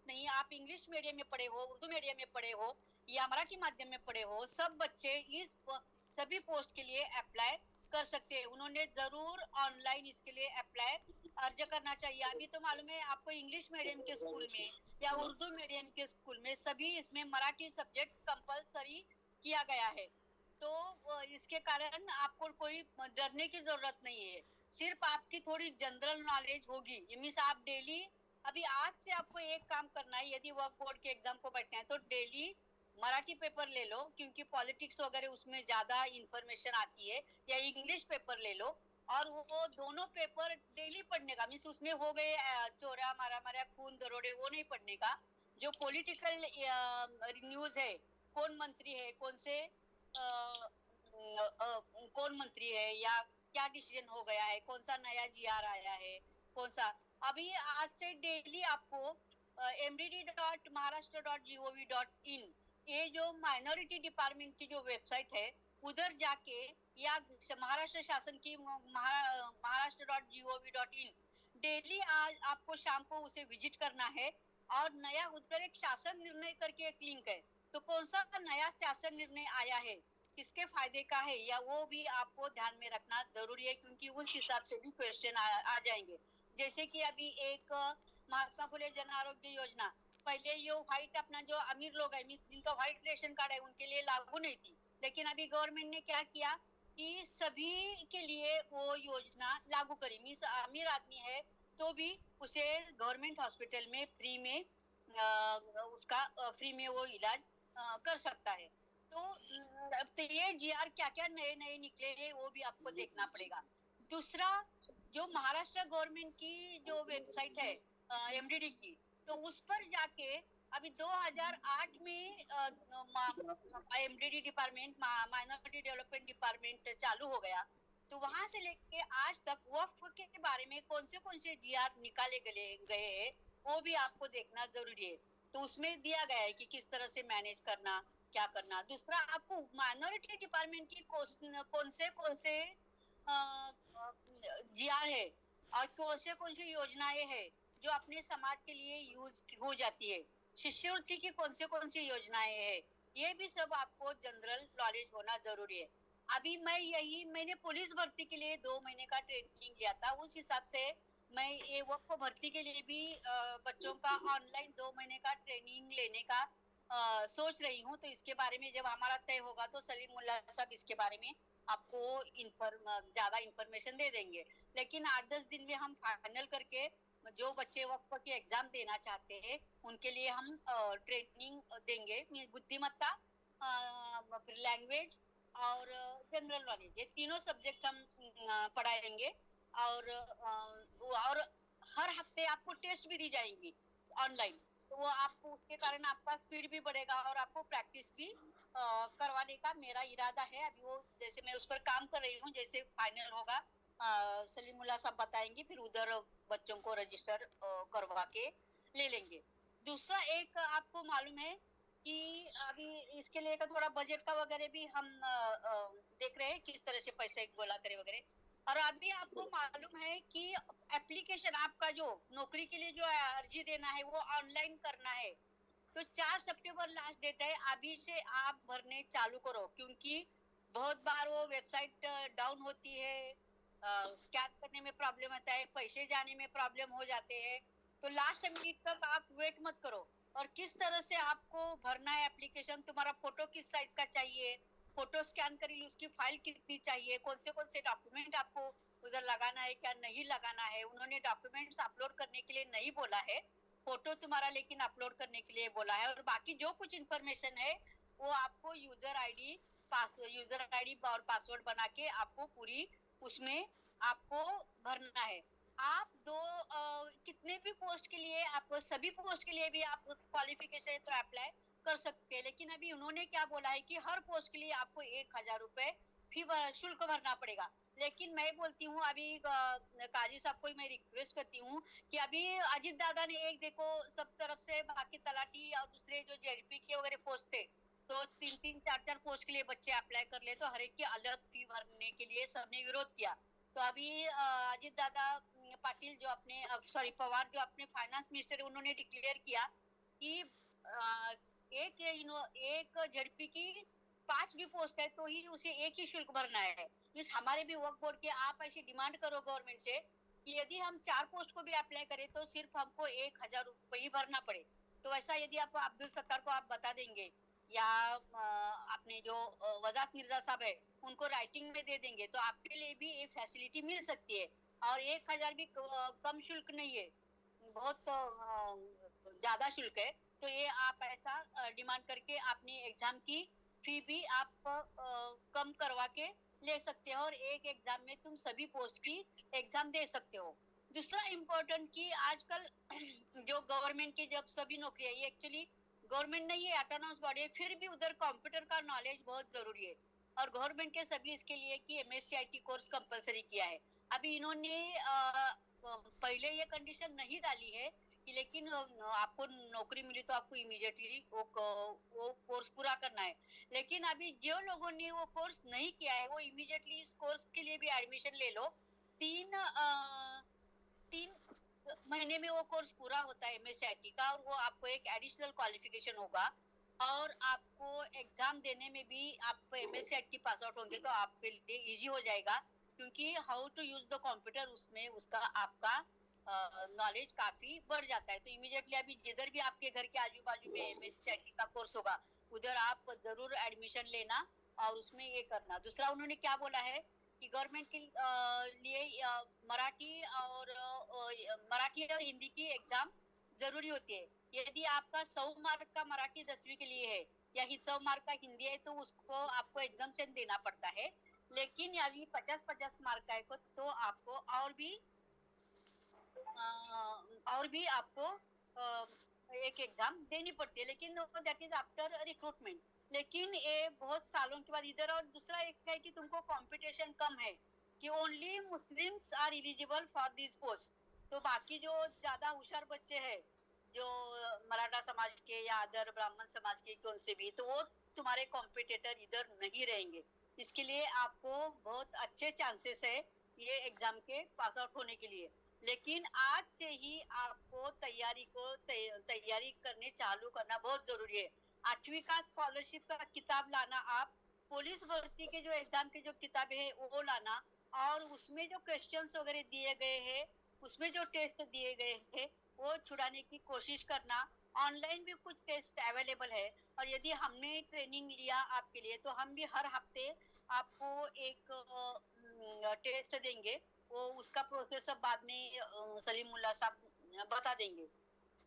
नहीं। आप इंग्लिश मीडियम में पढ़े हो, उर्दू मीडियम में पढ़े हो या मराठी माध्यम में पढ़े हो, सब बच्चे इस सभी पोस्ट के लिए अप्लाई कर सकते हैं। उन्होंने जरूर ऑनलाइन इसके लिए अप्लाई अर्ज करना चाहिए। अभी तो मालूम है आपको, इंग्लिश मीडियम के स्कूल में या उर्दू मीडियम के स्कूल में सभी इसमें मराठी सब्जेक्ट कंपलसरी किया गया है। तो इसके कारण आपको कोई डरने की जरूरत नहीं है। सिर्फ आपकी थोड़ी जनरल नॉलेज होगी। ये मीन्स आप डेली, अभी आज से आपको एक काम करना है, यदि वर्क बोर्ड के एग्जाम को बैठना है तो डेली मराठी पेपर ले लो, क्योंकि पॉलिटिक्स वगैरह उसमें ज्यादा इंफॉर्मेशन आती है, या इंग्लिश पेपर ले लो। और वो दोनों पेपर डेली पढ़ने का, मीन्स उसमें हो गए चोरा मारा मारा खून दरोड़े, वो नहीं पढ़ने का। जो पॉलिटिकल न्यूज है, कौन मंत्री है, कौन मंत्री है, या क्या डिसीजन हो गया है, कौन सा नया जीआर आया है, कौन सा। अभी आज से डेली आपको mdd.maharashtra.gov.in, ये जो माइनॉरिटी डिपार्टमेंट की जो वेबसाइट है, उधर जाके, या महाराष्ट्र शासन की महाराष्ट्र.gov.in, डेली आज आपको शाम को उसे विजिट करना है। और नया उधर एक शासन निर्णय करके एक लिंक है, तो कौन सा नया शासन निर्णय आया है, किसके फायदे का है, या वो भी आपको ध्यान में रखना जरूरी है, क्योंकि उस हिसाब से भी क्वेश्चन आ जाएंगे। जैसे कि अभी एक महात्मा फुले जन आरोग्य योजना, पहले ये व्हाइट, अपना जो अमीर लोग है, जिनका व्हाइट रेशन कार्ड है, उनके लिए लागू नहीं थी। लेकिन अभी गवर्नमेंट ने क्या किया कि सभी के लिए वो योजना लागू करी। मीन्स अमीर आदमी है तो भी उसे गवर्नमेंट हॉस्पिटल में फ्री में उसका फ्री में वो इलाज कर सकता है। तो ये जीआर क्या क्या नए नए निकले हैं वो भी आपको देखना पड़ेगा। दूसरा, जो महाराष्ट्र गवर्नमेंट की जो वेबसाइट है एमडीडी की, तो उस पर जाके अभी 2008 में MDD department, minority development department चालू हो गया। तो वहां से लेके आज तक वक्फ के बारे में कौन से जीआर निकाले गए हैं, वो भी आपको देखना जरूरी है। तो उसमें दिया गया है कि किस तरह से मैनेज करना, क्या करना। दूसरा, आपको माइनॉरिटी डिपार्टमेंट की कौन से जीआर है और कौन से योजनाएं है जो अपने समाज के लिए यूज हो जाती है, शिष्यवृत्ति की कौन सी योजनाएं है, ये भी सब आपको जनरल नॉलेज होना जरूरी है। अभी मैंने पुलिस भर्ती के लिए 2 महीने का ट्रेनिंग लिया था। उस हिसाब से मैं ये वक्फ भर्ती के लिए भी बच्चों का ऑनलाइन 2 महीने का ट्रेनिंग लेने का सोच रही हूँ। तो इसके बारे में जब हमारा तय होगा तो सलीम मुल्ला साहब इसके बारे में आपको ज्यादा इंफॉर्मेशन दे देंगे। लेकिन 8-10 दिन में हम फाइनल करके जो बच्चे वक्फ की एग्जाम देना चाहते हैं उनके लिए हम ट्रेनिंग देंगे। बुद्धिमत्ता, फिर लैंग्वेज और जनरल नॉलेज, ये तीनों सब्जेक्ट हम पढ़ाएंगे। और हर हफ्ते आपको टेस्ट भी दी जाएंगी ऑनलाइन। तो वो आपको, उसके कारण आपका स्पीड भी बढ़ेगा और आपको प्रैक्टिस भी करवाने का मेरा इरादा है। अभी वो जैसे मैं उस पर काम कर रही हूँ, जैसे फाइनल होगा सलीमुल्लाह साहब बताएंगे, फिर उधर बच्चों को रजिस्टर करवा के ले लेंगे। दूसरा, एक आपको मालूम है कि अभी इसके लिए का थोड़ा बजट का वगैरह भी हम देख रहे हैं, किस तरह से पैसे गोला करे वगैरह। और अभी आपको मालूम है कि एप्लीकेशन आपका जो नौकरी के लिए जो अर्जी देना है वो ऑनलाइन करना है। तो 4 सितंबर लास्ट डेट है, अभी से आप भरने चालू करो, क्योंकि बहुत बार वो वेबसाइट डाउन होती है, स्कैन करने में प्रॉब्लम आता है, पैसे जाने में प्रॉब्लम हो जाते हैं, तो लास्ट मिनट तक आप वेट मत करो। और किस तरह से आपको भरना है एप्लीकेशन, तुम्हारा फोटो किस साइज का चाहिए, फोटो स्कैन करी उसकी फाइल कितनी चाहिए, कौन से डॉक्यूमेंट आपको उधर लगाना है, क्या नहीं लगाना है। उन्होंने डॉक्यूमेंट्स अपलोड करने के लिए नहीं बोला है, फोटो तुम्हारा लेकिन अपलोड करने के लिए बोला है। और बाकी जो कुछ इंफॉर्मेशन है वो आपको यूजर आईडी और पासवर्ड बना के आपको पूरी उसमें आपको भरना है। आप कितने भी पोस्ट के लिए, आप सभी पोस्ट के लिए भी आप क्वालिफिकेशन तो अप्लाई कर सकते हैं, लेकिन अभी उन्होंने क्या बोला है कि हर पोस्ट के लिए आपको 1,000 रुपए फी शुल्क भरना पड़ेगा। लेकिन मैं बोलती हूँ अभी काजी साहब को मैं रिक्वेस्ट करती हूँ कि अभी अजीत दादा ने एक देखो सब तरफ से बाकी तलाटी और दूसरे जो जेडपी के वगैरह पोस्ट थे, तो 3-3 4-4 पोस्ट के लिए बच्चे अप्लाई कर ले, तो हर एक की अलग फी भरने के लिए सबने विरोध किया। तो अभी अजीत दादा पाटिल जो अपने पवार जो अपने फाइनेंस मिनिस्टर है, उन्होंने डिक्लेयर किया कि एक जेडपी की 5 भी पोस्ट है तो ही उसे एक ही शुल्क भरना है। मीन्स हमारे भी वर्क बोर्ड के आप ऐसी डिमांड करो गवर्नमेंट से कि यदि हम 4 पोस्ट को भी अप्लाई करें तो सिर्फ हमको 1,000 रुपए ही भरना पड़े। तो ऐसा यदि आप अब्दुल सत्तार को आप बता देंगे या अपने जो वजात मिर्जा साहब है उनको राइटिंग में दे देंगे तो आपके लिए भी ये फैसिलिटी मिल सकती है। और 1,000 भी कम शुल्क नहीं है, बहुत ज्यादा शुल्क है। तो ये आप ऐसा डिमांड करके अपनी एग्जाम की फी भी आप कम करवा के ले सकते हो और एक एग्जाम में तुम सभी पोस्ट की एग्जाम दे सकते हो। दूसरा इम्पोर्टेंट कि आजकल जो गवर्नमेंट की जब सभी नौकरियां, ये एक्चुअली गवर्नमेंट नहीं है, ऑटोनॉमस बॉडी है, फिर भी उधर कंप्यूटर का नॉलेज बहुत जरूरी है। और गवर्नमेंट के सभी इसके लिए कि एमएससीआईटी कोर्स कंपलसरी किया है। अभी इन्होंने पहले ये कंडीशन नहीं डाली है कि लेकिन आपको नौकरी मिली तो आपको इमीडिएटली वो कोर्स पूरा करना है। लेकिन अभी जो लोगों ने वो कोर्स नहीं किया है वो इमीडिएटली इस कोर्स के लिए भी एडमिशन ले लो। 3 महीने में वो कोर्स पूरा होता है एमएससीआईटी का, और वो आपको एक एडिशनल क्वालिफिकेशन होगा। और आपको एग्जाम देने में भी आप एमएससीआईटी पास आउट होंगे तो आपके लिए इजी हो जाएगा, क्योंकि how to use the computer उसमें उसका आपका नॉलेज काफी बढ़ जाता है। तो इमीडिएटली अभी जिधर भी आपके घर के आजू बाजू में एमएससीआईटी का कोर्स होगा उधर आप जरूर एडमिशन लेना और उसमें ये करना। दूसरा उन्होंने क्या बोला है कि गवर्नमेंट के लिए मराठी और हिंदी की एग्जाम जरूरी होती है। यदि आपका 100 मार्क का मराठी 10वीं के लिए है या 100 मार्क का हिंदी है तो उसको आपको एग्जाम्शन देना पड़ता है। लेकिन यदि 50-50 मार्क का है तो आपको और भी आपको एक एग्जाम देनी पड़ती है, लेकिन दैट इज आफ्टर रिक्रूटमेंट। लेकिन ये बहुत सालों के बाद इधर। और दूसरा एक है कि तुमको कंपटीशन कम है कि only Muslims are eligible for this post. तो बाकी जो ज्यादा होशियार बच्चे हैं जो मराठा समाज के या अदर ब्राह्मण समाज के कौन से भी, तो वो तुम्हारे कॉम्पिटिटर इधर नहीं रहेंगे। इसके लिए आपको बहुत अच्छे चांसेस है ये एग्जाम के पास आउट होने के लिए। लेकिन आज से ही आपको तैयारी करने चालू करना बहुत जरूरी है। 8वीं का स्कॉलरशिप का किताब लाना, आप पुलिस भर्ती के जो एग्जाम के जो किताबें है वो लाना, और उसमें जो क्वेश्चंस वगैरह दिए गए हैं, उसमें जो टेस्ट दिए गए हैं वो छुड़ाने की कोशिश करना। ऑनलाइन भी कुछ टेस्ट अवेलेबल है, और यदि हमने ट्रेनिंग लिया आपके लिए तो हम भी हर हफ्ते आपको एक टेस्ट देंगे। वो उसका प्रोसेस अब बाद में सलीम मुल्ला साहब बता देंगे।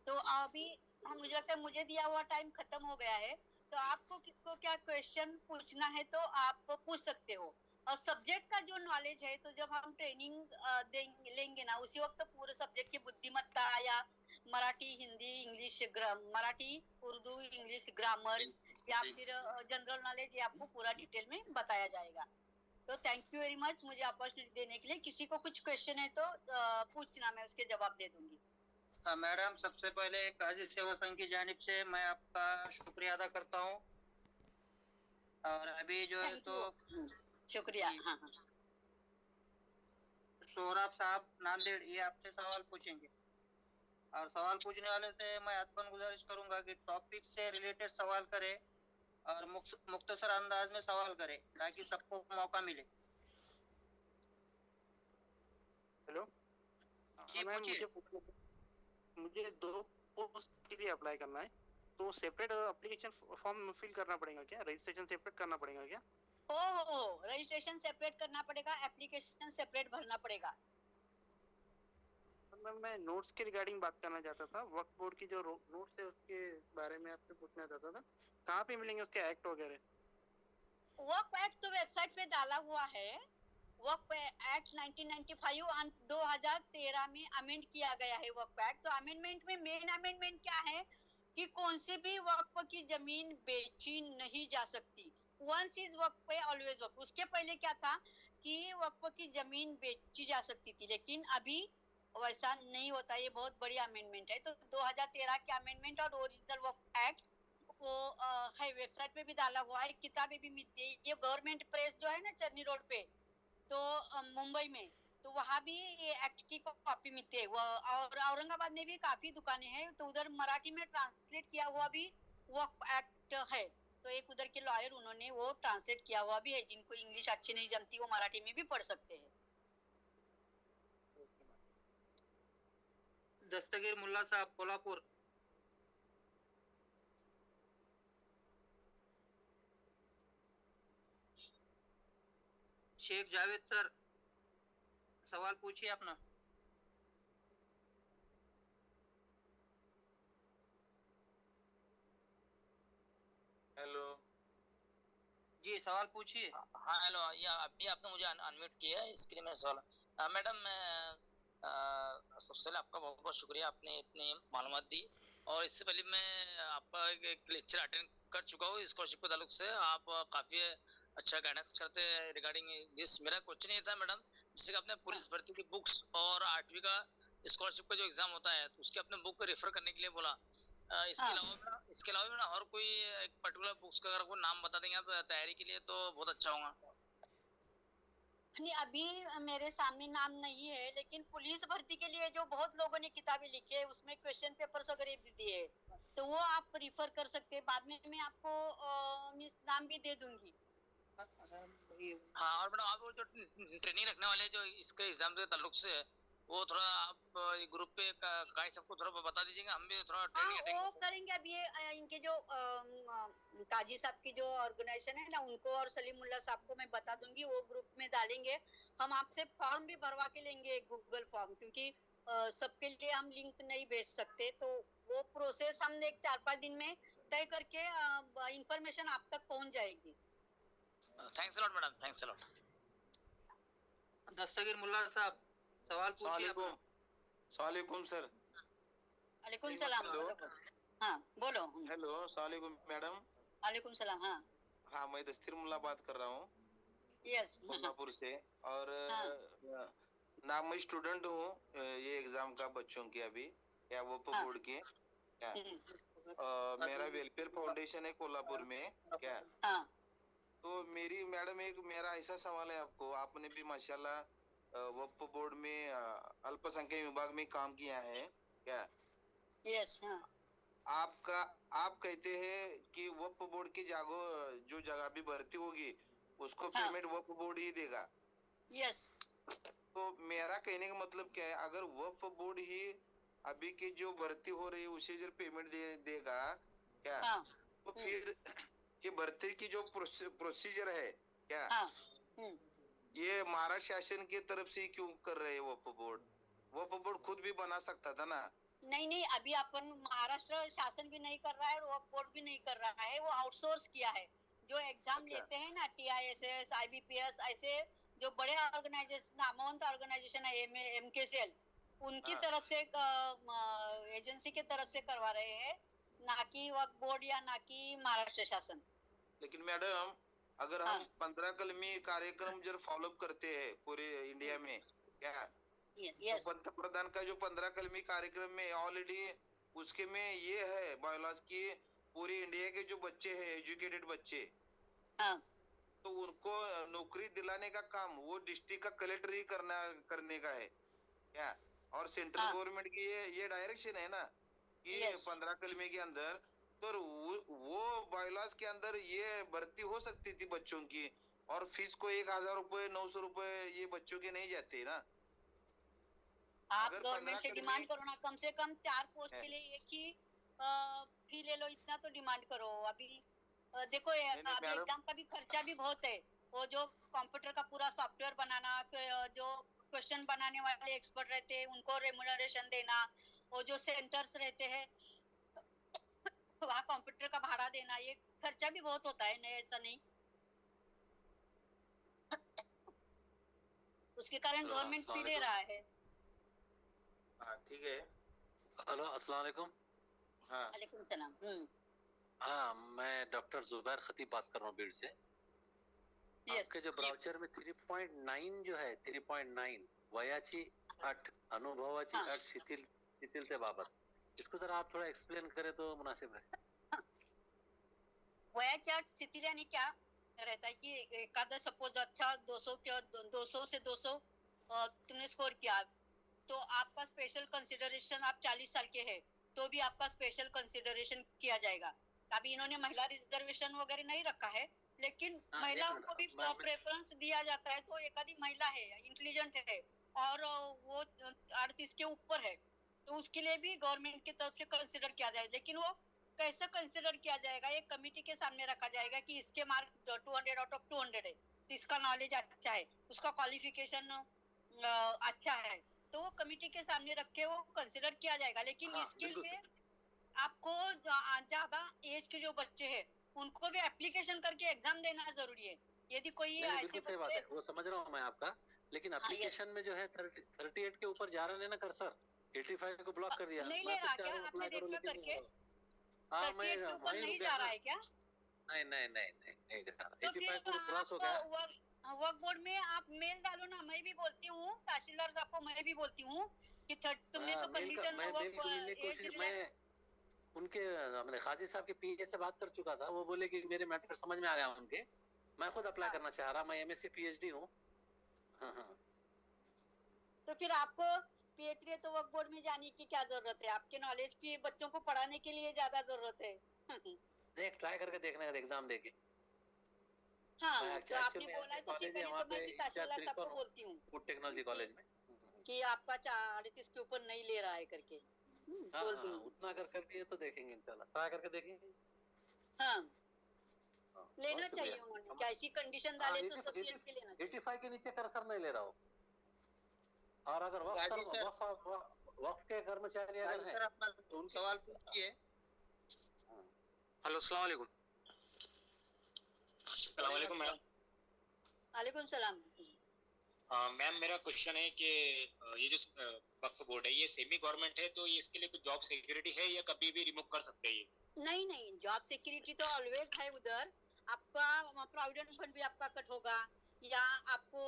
तो अभी मुझे लगता है मुझे दिया हुआ टाइम खत्म हो गया है, तो आपको किसको क्या क्वेश्चन पूछना है तो आप पूछ सकते हो। और सब्जेक्ट का जो नॉलेज है तो जब हम ट्रेनिंग लेंगे ना उसी वक्त पूरे सब्जेक्ट की बुद्धिमत्ता या Marathi Hindi English Marathi Urdu English grammar या फिर जनरल नॉलेज ये आपको पूरा डिटेल में बताया जाएगा। तो थैंक यू वेरी मच मुझे अपॉर्चुनिटी देने के लिए। किसी को कुछ क्वेश्चन है तो पूछना, मैं उसके जवाब दे दूंगी। मैडम, सबसे पहले काजी सेवा संघ की जानिब से मैं आपका शुक्रिया अदा करता हूँ। और अभी जो है तो शुक्रिया। हाँ हाँ। सोहराब साहब नांदेड़ ये आपसे सवाल पूछेंगे, और सवाल पूछने वाले से मैं आत्मन गुजारिश करूंगा कि टॉपिक से रिलेटेड सवाल करे और मुख्तसर अंदाज में सवाल करे ताकि सबको मौका मिले। हेलो जी मैम, पूछिए। मुझे 2 पोस्ट के लिए अप्लाई करना है, तो सेपरेट एप्लीकेशन फॉर्म फिल करना पड़ेगा क्या? रजिस्ट्रेशन सेपरेट करना पड़ेगा क्या? हो रजिस्ट्रेशन सेपरेट करना पड़ेगा, एप्लीकेशन सेपरेट भरना पड़ेगा। मैम मैं नोट्स के रिगार्डिंग बात करना चाहता था, वक्फ बोर्ड की जो नोट्स है उसके बारे में आपसे पूछना चाहता था, कहाँ पे मिलेंगे उसके एक्ट वगैरह? वर्क एक्ट तो वेबसाइट पे डाला हुआ है। वर्क एक्ट 1995 और 2013 में अमेंड किया गया है वर्क एक्ट। तो अमेंडमेंट में मेन अमेंडमेंट क्या है कि कौन सी भी वक्फ की जमीन बेची नहीं जा सकती। वंस इज वक्फ पे ऑलवेज वक्फ। उसके पहले क्या था कि वक्फ की जमीन बेची जा सकती थी, लेकिन अभी वैसा नहीं होता। ये बहुत बड़ी अमेंडमेंट है। तो 2013 के अमेंडमेंट और ओरिजिनल वक्फ एक्ट वो है, वेबसाइट पे भी डाला हुआ है, किताबें भी मिलती है। ये गवर्नमेंट प्रेस जो है ना चरनी रोड पे, तो मुंबई में, तो वहाँ भी ये एक्ट की कॉपी मिलती है। और औरंगाबाद में भी काफी दुकानें हैं, तो उधर मराठी में ट्रांसलेट किया हुआ भी वक्फ एक्ट है। तो एक उधर के लॉयर उन्होंने वो ट्रांसलेट किया हुआ भी है। जिनको इंग्लिश अच्छी नहीं जमती वो मराठी में भी पढ़ सकते हैं। दस्तगीर मुल्ला साहब, कोल्हापुर। शेख जावेद सर, सवाल पूछिए अपना। हेलो जी सवाल पूछिए। हाँ हेलो, या अभी आपने मुझे अनम्यूट किया है, इसके लिए मैं सवाल मैडम मैं सबसे पहले आपका बहुत बहुत शुक्रिया, आपने इतनी मालूमात दी। और इससे पहले मैं आपका एक लेक्चर अटेंड कर चुका हूँ स्कॉलरशिप के ताल्लुक से। आप काफी अच्छा गाइडेंस करते हैं रिगार्डिंग दिस। मेरा क्वेश्चन ये था मैडम, जैसे कि आपने पुलिस भर्ती की बुक्स और 8वीं का स्कॉलरशिप का जो एग्जाम होता है तो उसके अपने बुक को रेफर करने के लिए बोला। इसके अलावा ना और कोई एक पर्टिकुलर बुक्स का अगर कोई नाम बता देंगे आप तैयारी के लिए तो बहुत अच्छा होगा। नहीं, अभी मेरे सामने नाम नहीं है, लेकिन पुलिस भर्ती के लिए जो बहुत लोगों ने किताबें लिखी है उसमें क्वेश्चन पेपर्स वगैरह दिए, तो वो आप रिफर कर सकते हैं। बाद में मैं आपको नाम भी दे दूंगी। हाँ, और मैडम आप वो जो ट्रेनिंग रखने वाले जो इसके एग्जाम के ताल्लुक से है, वो थोड़ा आप ग्रुप पे गाइस सबको थोड़ा बता दीजिएगा, हम भी थोड़ा हाँ, ट्रेनिंग वो अटेंड करेंगे। अब ये इनके जो काजी साहब की जो ऑर्गेनाइजेशन है ना, उनको और सलीमुल्लाह साहब को मैं बता दूंगी, वो ग्रुप में डालेंगे। हम आपसे फॉर्म भी भरवा के लेंगे, गूगल फॉर्म, क्योंकि सबके लिए हम लिंक नहीं भेज सकते। तो वो प्रोसेस हम एक 4-5 दिन में तय करके इंफॉर्मेशन आप तक पहुंच जाएगी। Thanks a lot madam, thanks a lot. Dastagir Mulla साहब, सवाल पूछिए अपना। सलामुकुम सर। वालेकुम सलाम। हाँ बोलो। हेलो सलामुकुम मैडम। वालेकुम सलाम। हाँ हाँ, मैं दस्तगीर मुल्ला बात कर रहा हूँ यस। कोल्हापुर से। और हाँ नाम, मैं स्टूडेंट हूँ ये एग्जाम का बच्चों की अभी, या वो हाँ बोर्ड की क्या। मेरा वेलफेयर फाउंडेशन है कोल्हापुर में क्या। हाँ तो मेरी मैडम एक मेरा ऐसा सवाल है आपको, आपने भी माशाल्लाह वक्फ बोर्ड में अल्पसंख्यक विभाग में काम किया है क्या। यस। हाँ आपका आप कहते हैं कि वक्फ बोर्ड की जो जगह भी भर्ती होगी उसको हाँ पेमेंट वक्फ बोर्ड ही देगा। यस। तो मेरा कहने का मतलब क्या है, अगर वक्फ बोर्ड ही अभी की जो भर्ती हो रही है उसे जब पेमेंट देगा क्या, हाँ तो फिर ये भर्ती की जो प्रोसीजर है क्या, हाँ ये महाराष्ट्र शासन की तरफ से क्यों कर रहे हैं वक्फ बोर्ड? वक्फ बोर्ड खुद भी बना सकता था ना। नहीं नहीं, अभी अपन महाराष्ट्र शासन भी नहीं कर रहा है और वक्फ बोर्ड भी नहीं कर रहा है, वो आउटसोर्स किया है। जो एग्जाम अच्छा। लेते हैं ना, TISS, IBPS, ऐसे जो बड़े ऑर्गेनाइजेशन, नामवंत ऑर्गेनाइजेशन है, MKCL, उनकी हाँ। तरफ से एजेंसी के तरफ से करवा रहे हैं, ना कि वक्फ बोर्ड या ना कि महाराष्ट्र शासन। लेकिन मैडम, अगर हाँ हम 15 कलमी कार्यक्रम जब फॉलो करते हैं पूरे इंडिया में क्या, यस। तो पंतप्रधान का जो 15 कलमी कार्यक्रम में ऑलरेडी उसके में ये है बायोलॉजी की, पूरे इंडिया के जो बच्चे हैं एजुकेटेड बच्चे, हाँ तो उनको नौकरी दिलाने का काम वो डिस्ट्रिक्ट का कलेक्टर ही करने का है क्या। और सेंट्रल हाँ गवर्नमेंट की ये डायरेक्शन है ना कि यस। 15 कलमी के अंदर, तो वो बायोलॉज के अंदर ये भर्ती हो सकती थी बच्चों की, और फीस को 1000 रुपए 900 रुपए ये बच्चों के नहीं जाते ना। आप अगर गवर्नमेंट 15 से कड़ी डिमांड में करो ना, कम से कम 4 पोस्ट है, के लिए एक ही फी ले लो, इतना तो डिमांड करो। अभी देखो नहीं अभी मैडम, एग्जाम का भी खर्चा भी बहुत है। वो जो कंप्यूटर का पूरा सॉफ्टवेयर बनाना, जो क्वेश्चन बनाने वाले एक्सपर्ट रहते हैं उनको रेम्यूनरेशन देना, वो जो सेंटर्स रहते हैं वहाँ कंप्यूटर का भाड़ा देना, ये खर्चा भी बहुत होता है, नहीं ऐसा नहीं। उसके कारण हेलो, गवर्नमेंट अस्सलाम फी ले वालेकुम। रहा है। हाँ ठीक है, हेलो, अस्सलाम वालेकुम। हाँ वालेकुम सलाम। हाँ, मैं डॉक्टर जुबैर खतीब बात कर रहा हूँ बीड़ से। यस, आपके जो ब्राउचर में 3.9 जो है, 3.9 वयाची अट अनुभवाची हाँ। अट शिथिलते बाबत, इसको जरा आप थोड़ा एक्सप्लेन करें तो मुनासिब है। वयाच्या स्थितीने क्या रहता है कि एखादा सपोज अच्छा 200 के 200 से 200 तुमने स्कोर किया, तो आपका स्पेशल कंसिडरेशन, आप 40 साल के हैं तो भी आपका स्पेशल कंसिडरेशन किया जाएगा। अभी इन्होंने महिला रिजर्वेशन वगैरह नहीं रखा है, लेकिन हाँ, महिलाओं को भी मैं प्रेफरेंस दिया जाता है। तो एक आधी महिला है, इंटेलिजेंट है और वो 38 के ऊपर है, तो उसके लिए भी गवर्नमेंट की तरफ से कंसिडर किया जाए। लेकिन वो कैसा कंसिडर किया जाएगा, एक कमेटी के सामने रखा जाएगा कि इसके मार्क 200 आउट ऑफ 200 है, तो इसका नॉलेज अच्छा है, उसका क्वालिफिकेशन अच्छा है, तो वो कमेटी के सामने रख के वो कंसिडर किया जाएगा। लेकिन हाँ, इसके बिल्कुल लिए आपको ज्यादा एज के जो बच्चे हैं उनको भी एप्लीकेशन करके एग्जाम देना जरूरी है। यदि कोई नहीं, ऐसे बिल्कुल सही बात है, वो समझ रहा हूँ मैं आपका। लेकिन हाँ, एप्लीकेशन में जो है 38 के ऊपर जा रहा है ना कर्सर, 85 को ब्लॉक कर दिया। नहीं मैं ले तो रहा चाह क्या? रहा हूँ आपने अप्लाई करूँ, देखा लेकिन करके? हाँ, मैं 38 के ऊपर वहीं नहीं रुक जा गया रहा ना। है क्या? नहीं जा रहा। तो फिर 85 को क्रॉस हो आप गया। वर्क बोर्ड में आप मेल डालो ना। मैं भी बोलती हूँ तहसीलदार साहब को, मैं भी बोलती हूँ कि तुमने तो कंडीशन मैं मेल को मिलने की एज कोशिश, मैं उनके अपने खाजी साहब के पीए से बात कर चुका था। वो बोले कि मेरे मैटर समझ में आ गया उनके, मैं खुद अप्लाई करना चाह रहा। मैं एमएससी पीएचडी हूँ। हाँ। तो फिर आपको पीएचडी तो वर्क बोर्ड में जाने की क्या जरूरत है? आपके नॉलेज की बच्चों को पढ़ाने के लिए ज्यादा जरूरत है। एक ट्राई करके देखने का, एग्जाम देके। हाँ, तो आपने बोला है तो फिर कॉलेज है पहले वहाँ तो पे, मैं भी तहसीलदार साहब को बोलती हूँ फूड टेक्नोलॉजी कॉलेज में। कि आपका 38 के ऊपर नहीं ले रहा है करके बोल दूंगी। उतना अगर कर दिए तो देखेंगे, इंशाल्लाह ट्राई करके देखेंगे। हाँ, हाँ, लेना बहुत चाहिए शुक्रिया। उन्होंने, क्या ऐसी कंडीशन डाले तो सब हाँ, के लेना चाहिए। 85 के नीचे कर्सर नहीं ले रहा हो। और अगर गाजी सर, वक्फ के कर्मचारी अगर गाजी हैं सर अपना तो उनके सवाल पूछिए। हेलो, अस्सलाम वालेकुम। अस्सलाम वालेकुम मैम। वालेकुम सलाम। मैम, मेरा क्वेश्चन है कि ये जो वक्फ बोर्ड है, ये सेमी गवर्नमेंट है, तो ये इसके लिए कुछ जॉब सिक्योरिटी है या कभी भी रिमूव कर सकते हैं ये? नहीं, जॉब सिक्योरिटी तो ऑलवेज है उधर। आपका प्रोविडेंट फंड भी आपका कट होगा या आपको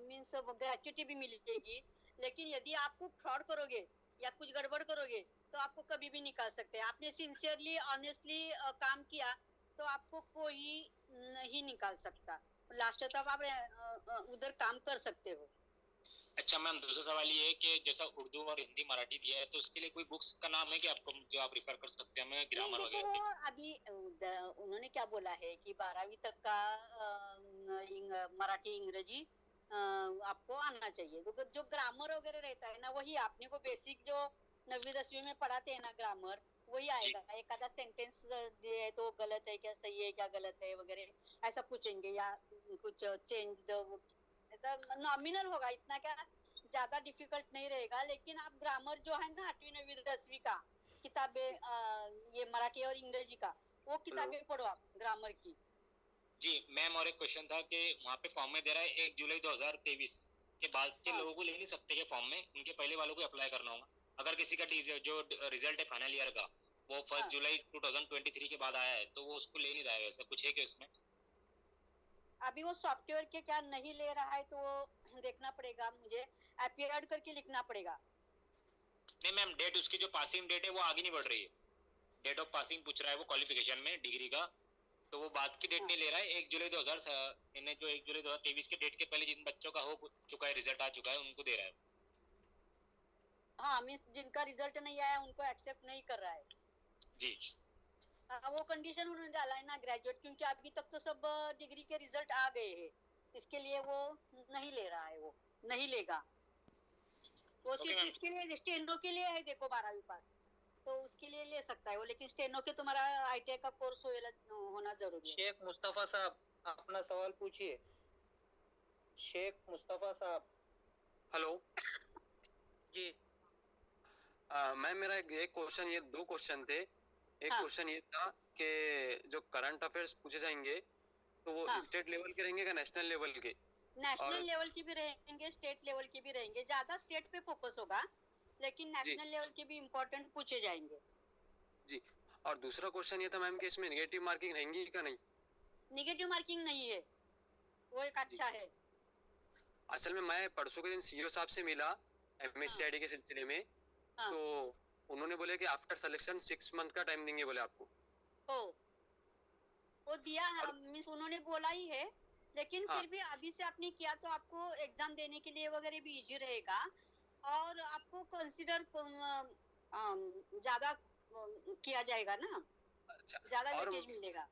मीन्स ग्रेच्युटी भी मिलेगी। लेकिन यदि आपको फ्रॉड करोगे या कुछ गड़बड़ करोगे तो आपको कभी भी निकाल सकते हैं। आपने सिंसियरली ऑनेस्टली काम किया तो आपको कोई नहीं निकाल सकता। लास्ट तक आप उधर काम कर सकते हो। अच्छा मैम, दूसरा सवाल ये है कि जैसा उर्दू और हिंदी मराठी दिया है, तो उसके लिए कोई बुक्स का नाम है कि आपको जो आप रिफर कर सकते हैं हमें, ग्रामर देखो वगैरह वो की? अभी उन्होंने क्या बोला है कि 12वीं तक का मराठी इंग्रजी आपको आना चाहिए। तो जो ग्रामर वगैरह रहता है ना, वही आपने को बेसिक जो 9वीं 10वीं में पढ़ाते हैं ना ग्रामर, वही आएगा। एक आधा सेंटेंस दिए तो गलत है क्या, सही है क्या, गलत है वगैरह ऐसा पूछेंगे, या कुछ चेंज द, नॉमिनल होगा, इतना क्या ज्यादा डिफिकल्ट नहीं रहेगा। लेकिन आप ग्रामर जो है ना 8वीं 9वीं 10वीं का किताबें, ये मराठी और अंग्रेजी का, वो किताबें पढ़ो आप ग्रामर की। जी मैम, और एक क्वेश्चन था कि वहाँ पे फॉर्म में दे रहा है 1 जुलाई 2023 के बाद के लोगों को ले नहीं सकते क्या फॉर्म में? उनके पहले वालों को अप्लाई करना होगा। अगर किसी का जो रिजल्ट है फाइनल ईयर का वो 1 जुलाई 2023 के बाद आया है तो वो उसको ले नहीं रहा है, ऐसा कुछ है क्या उसमें? अभी वो सॉफ्टवेयर के क्या नहीं ले रहा है तो वो देखना पड़ेगा, मुझे अपीयर्ड करके लिखना पड़ेगा। नहीं मैम, डेट उसकी जो पासिंग डेट है वो आगे नहीं बढ़ रही है। डेट ऑफ पासिंग पूछ रहा है वो क्वालिफिकेशन में डिग्री का, तो वो बाद की डेट नहीं ले रहा है। 1 जुलाई 2000 इन्हें जो 1 जुलाई 2023 के डेट के पहले जिन बच्चों का हो चुका है, रिजल्ट आ चुका है, उनको दे रहा है। हाँ, मीन्स जिनका रिजल्ट नहीं आया उनको एक्सेप्ट नहीं कर रहा है जी। वो कंडीशन उन्होंने डाला है ना ग्रेजुएट, क्योंकि अभी तक तो सब डिग्री के रिजल्ट आ गए हैं, इसके लिए वो नहीं ले रहा है, वो नहीं लेगा। वो Okay, सिर्फ ma'am. इसके लिए स्टेनो के लिए है, देखो 12वीं पास, तो उसके लिए ले सकता है वो, लेकिन स्टेनो के तुम्हारा ITI का कोर्स होना जरूरी है। शेख मुस्तफा साहब अपना सवाल पूछिए। शेख मुस्तफा साहब। हेलो जी मैम, मेरा एक क्वेश्चन, ये 2 क्वेश्चन थे। एक हाँ। क्वेश्चन ये था कि जो करंट अफेयर्स पूछे जाएंगे तो वो हाँ। स्टेट लेवल के रहेंगे या नेशनल लेवल के? नेशनल और- लेवल की भी रहेंगे, स्टेट लेवल की भी रहेंगे, ज्यादा स्टेट पे फोकस होगा, लेकिन नेशनल लेवल के भी इम्पोर्टेंट पूछे जाएंगे। जी। और दूसरा क्वेश्चन ये था मैम कि इसमें नेगेटिव मार्किंग रहेंगी क्या नहीं? निगेटिव मार्किंग नहीं है, वो एक अच्छा है। असल में मैं परसों के दिन सीईओ साहब से मिला MSCID के सिलसिले में, हाँ। तो उन्होंने बोले कि आफ्टर सिलेक्शन 6 मंथ का टाइम देंगे बोले आपको। हो वो दिया है, और- मीन्स उन्होंने बोला ही है, लेकिन हाँ। फिर भी अभी से आपने किया तो आपको एग्जाम देने के लिए वगैरह भी इजी रहेगा, और आपको कंसिडर ज्यादा किया जाएगा ना, अच्छा। ज्यादा और वेटेज मिलेगा।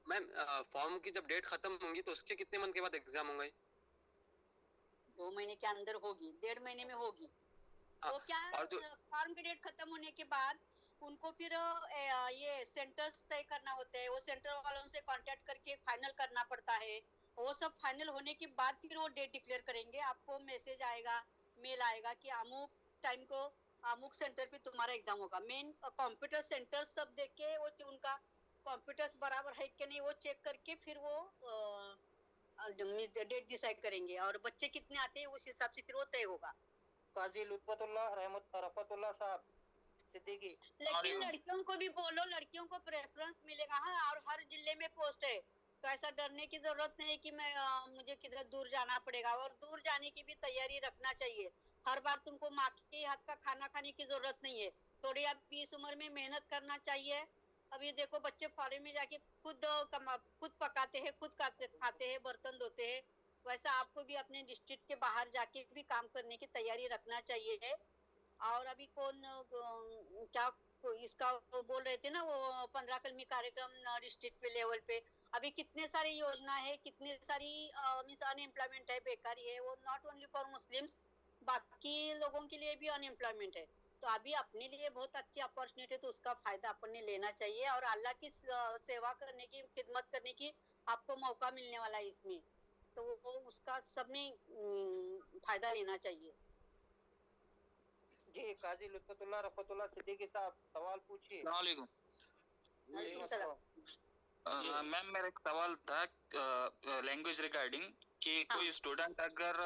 मैम फॉर्म की जब डेट खत्म होंगी तो उसके कितने मंथ के बाद एग्जाम होंगे? 2 महीने के अंदर होगी, 1.5 महीने में होगी। हाँ, तो क्या और जो फॉर्म की डेट खत्म होने के बाद उनको फिर ये सेंटर्स तय करना होते हैं, वो सेंटर वालों से कांटेक्ट करके फाइनल करना पड़ता है, वो सब फाइनल होने के बाद फिर वो डेट डिक्लेयर करेंगे, आपको मैसेज आएगा, मेल आएगा कि अमुक टाइम को अमुक सेंटर पे तुम्हारा एग्जाम होगा। मेन कंप्यूटर सेंटर सब देख के वो उनका कंप्यूटर्स बराबर है कि नहीं वो चेक करके फिर वो डेट डिसाइड करेंगे, और बच्चे कितने आते हैं उस हिसाब से फिर वो तय होगा। काजी लुत्फतुल्लाह रफतुल्लाह साहब सिद्दीकी। लेकिन लड़कियों को भी बोलो, लड़कियों को प्रेफरेंस मिलेगा। हाँ, और हर जिले में पोस्ट है, तो ऐसा डरने की जरूरत नहीं कि मैं मुझे किधर दूर जाना पड़ेगा, और दूर जाने की भी तैयारी रखना चाहिए। हर बार तुमको माँ के हाथ का खाना खाने की जरूरत नहीं है, थोड़ी आप इस उम्र में मेहनत करना चाहिए। अभी देखो बच्चे फॉरेन में जाके खुद पकाते हैं, खुद खाते हैं, बर्तन धोते हैं, वैसा आपको भी अपने डिस्ट्रिक्ट के बाहर जाके भी काम करने की तैयारी रखना चाहिए। और अभी कौन क्या इसका वो बोल रहे थे ना, वो 15 कलमी कार्यक्रम डिस्ट्रिक्ट पे लेवल पे, अभी कितने सारी योजना है, कितने सारी मींस अनएम्प्लॉयमेंट है, बेकारी है, वो नॉट ओनली फॉर मुस्लिम्स, बाकी लोगों के लिए भी अनएम्प्लॉयमेंट है। तो अभी अपने लिए बहुत अच्छी अपॉर्चुनिटी है, तो उसका फायदा अपन ने लेना चाहिए, और अल्लाह की सेवा करने की, खिदमत करने की आपको मौका मिलने वाला है इसमें, तो वो उसका सब में फायदा लेना चाहिए। जी काजी लुत्फतुल्लाह रफतुल्लाह सिद्दीकी साहब सवाल पूछिए। अस्सलामुअलैकुम। वालेकुम सलाम। मैम मेरा एक सवाल था लैंग्वेज रिगार्डिंग कि कोई स्टूडेंट अगर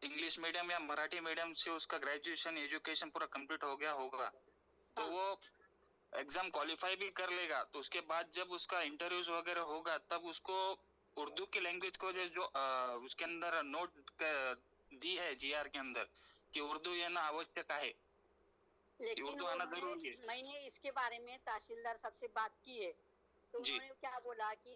इंग्लिश मीडियम या मराठी मीडियम से उसका ग्रेजुएशन एजुकेशन पूरा कंप्लीट हो गया होगा तो वो एग्जाम क्वालिफाई भी कर लेगा, तो उसके बाद जब उसका इंटरव्यूज वगैरह होगा तब उसको उर्दू की लैंग्वेज को जो उसके अंदर नोट दी है GR के अंदर कि उर्दू ये ना आवश्यक है, लेकिन उर्दू आना जरूरी है। मैंने इसके बारे में तहसीलदार साहब से बात की है, तो जी। उन्होंने क्या बोला कि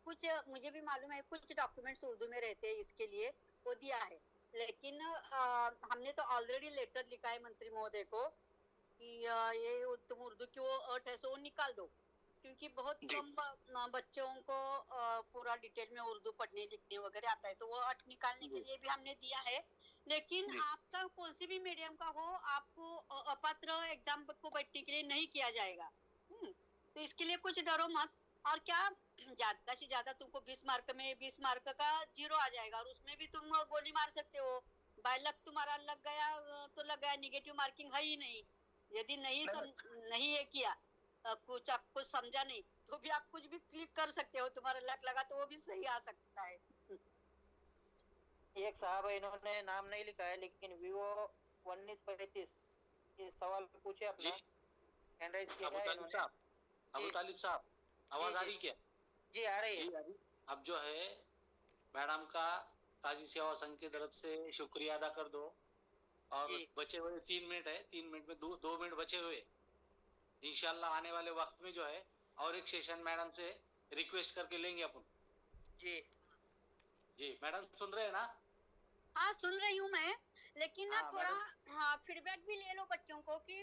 कुछ मुझे भी मालूम है कुछ डॉक्यूमेंट्स उर्दू में रहते हैं, इसके लिए वो दिया है, लेकिन हमने तो ऑलरेडी लेटर लिखा है मंत्री महोदय को कि ये तुम उर्दू की वो अर्थ है सो निकाल दो, क्योंकि बहुत कम बच्चों को पूरा डिटेल में उर्दू पढ़ने लिखने वगैरह आता है, तो वो अर्थ निकालने के लिए भी हमने दिया है। लेकिन आपका कौन सी भी मीडियम का हो, आपको अपात्र एग्जाम को बैठने के लिए नहीं किया जाएगा। तो इसके लिए कुछ डरो मत, और क्या ज्यादा से ज्यादा तुमको 20 मार्क में 20 मार्क का 0 आ जाएगा, और उसमें भी तुम गोली मार सकते हो, बाय लक तुम्हारा लग गया तो लग गया, निगेटिव मार्किंग है ही नहीं। यदि नहीं है किया कुछ आपको समझा नहीं तो भी आप कुछ भी क्लिक कर सकते हो, तुम्हारा लक लगा तो वो भी सही आ सकता है। एक साहब है, इन्होंने नाम नहीं लिखा है, लेकिन Vivo 1935 ये सवाल पूछे अपना, हैंड राइज किया है इन्होंने। अबू तालिब साहब, आवाज आ रही क्या? जी आ रही है। अब जो है मैडम का ताजी सेवा संघ की तरफ से शुक्रिया अदा कर दो, और बचे हुए 3 मिनट है, 3 मिनट में 2 मिनट बचे हुए, इंशाल्लाह आने वाले वक्त में जो है और एक सेशन मैडम से रिक्वेस्ट करके लेंगे अपन। जी मैडम सुन रहे हैं ना? हाँ सुन रही हूँ मैं, लेकिन ना थोड़ा फीडबैक भी ले लो बच्चों को कि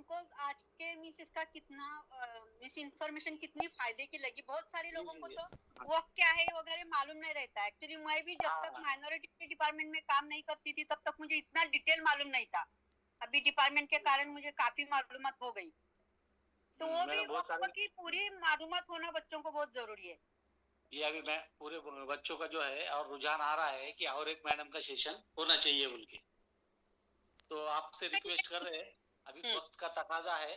हमको आज के मिस इसका कितना मिस इन्फॉर्मेशन कितनी फायदे की लगी। बहुत सारे लोगों को तो वो क्या है वगैरह मालूम नहीं रहता। एक्चुअली मैं भी जब तक माइनॉरिटी डिपार्टमेंट में काम नहीं करती थी तब तक मुझे इतना डिटेल मालूम नहीं था। अभी डिपार्टमेंट के कारण मुझे काफी मालूमात हो गई। तो वो भी बच्चों की पूरी मालूमात होना बच्चों को बहुत जरूरी है। ये अभी मैं पूरे बच्चों का जो है और रुझान आ रहा है कि और एक मैडम का सेशन होना चाहिए बोल के, तो आपसे रिक्वेस्ट कर रहे हैं। अभी वक्त का तकाजा है,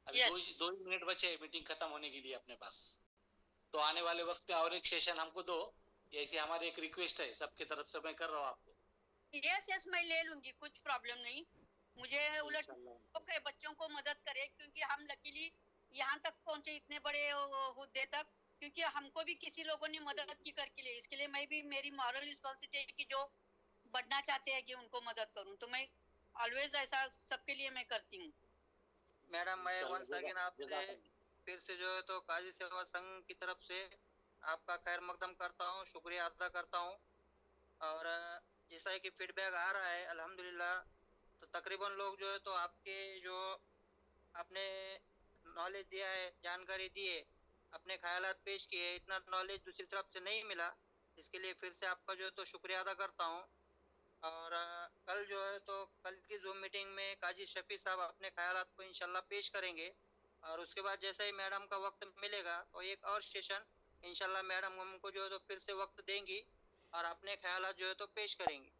अभी दो ही मिनट बचे मीटिंग खत्म होने के लिए अपने पास, तो आने वाले वक्त में और एक सेशन हमको दो, ऐसी हमारी एक रिक्वेस्ट है सबके तरफ से मैं कर रहा हूँ आपको। यस मैं ले लूंगी, कुछ प्रॉब्लम नहीं मुझे। उलट ओके बच्चों को मदद करे, क्योंकि हम लकीली यहाँ तक पहुँचे इतने बड़े हुद्दे तक, क्योंकि हमको भी किसी लोगों ने मदद की करके लिए। इसके लिए मैं भी, मेरी मॉरल रिस्पॉन्सिबिलिटी है कि जो बढ़ना चाहते हैं कि उनको मदद करूं, तो मैं ऑलवेज ऐसा सबके लिए मैं करती हूँ। मैडम मैं वंस अगेन आपसे फिर से जो है तो काजी सेवा संघ की तरफ से आपका खैर मकदम करता हूँ, शुक्रिया अदा करता हूँ। और जैसा कि फीडबैक आ रहा है अल्हम्दुलिल्लाह, तो तकरीबन लोग जो है तो आपके जो आपने नॉलेज दिया है, जानकारी दी है, अपने ख्यालात पेश किए, इतना नॉलेज दूसरी तरफ से नहीं मिला। इसके लिए फिर से आपका जो है तो शुक्रिया अदा करता हूँ। और कल जो है तो कल की जूम मीटिंग में काजी शफी साहब अपने ख्यालात को इंशाल्लाह पेश करेंगे, और उसके बाद जैसे ही मैडम का वक्त मिलेगा तो एक और सेशन इंशाल्लाह मैडम हमको जो है तो फिर से वक्त देंगी और अपने ख्यालात जो है तो पेश करेंगी।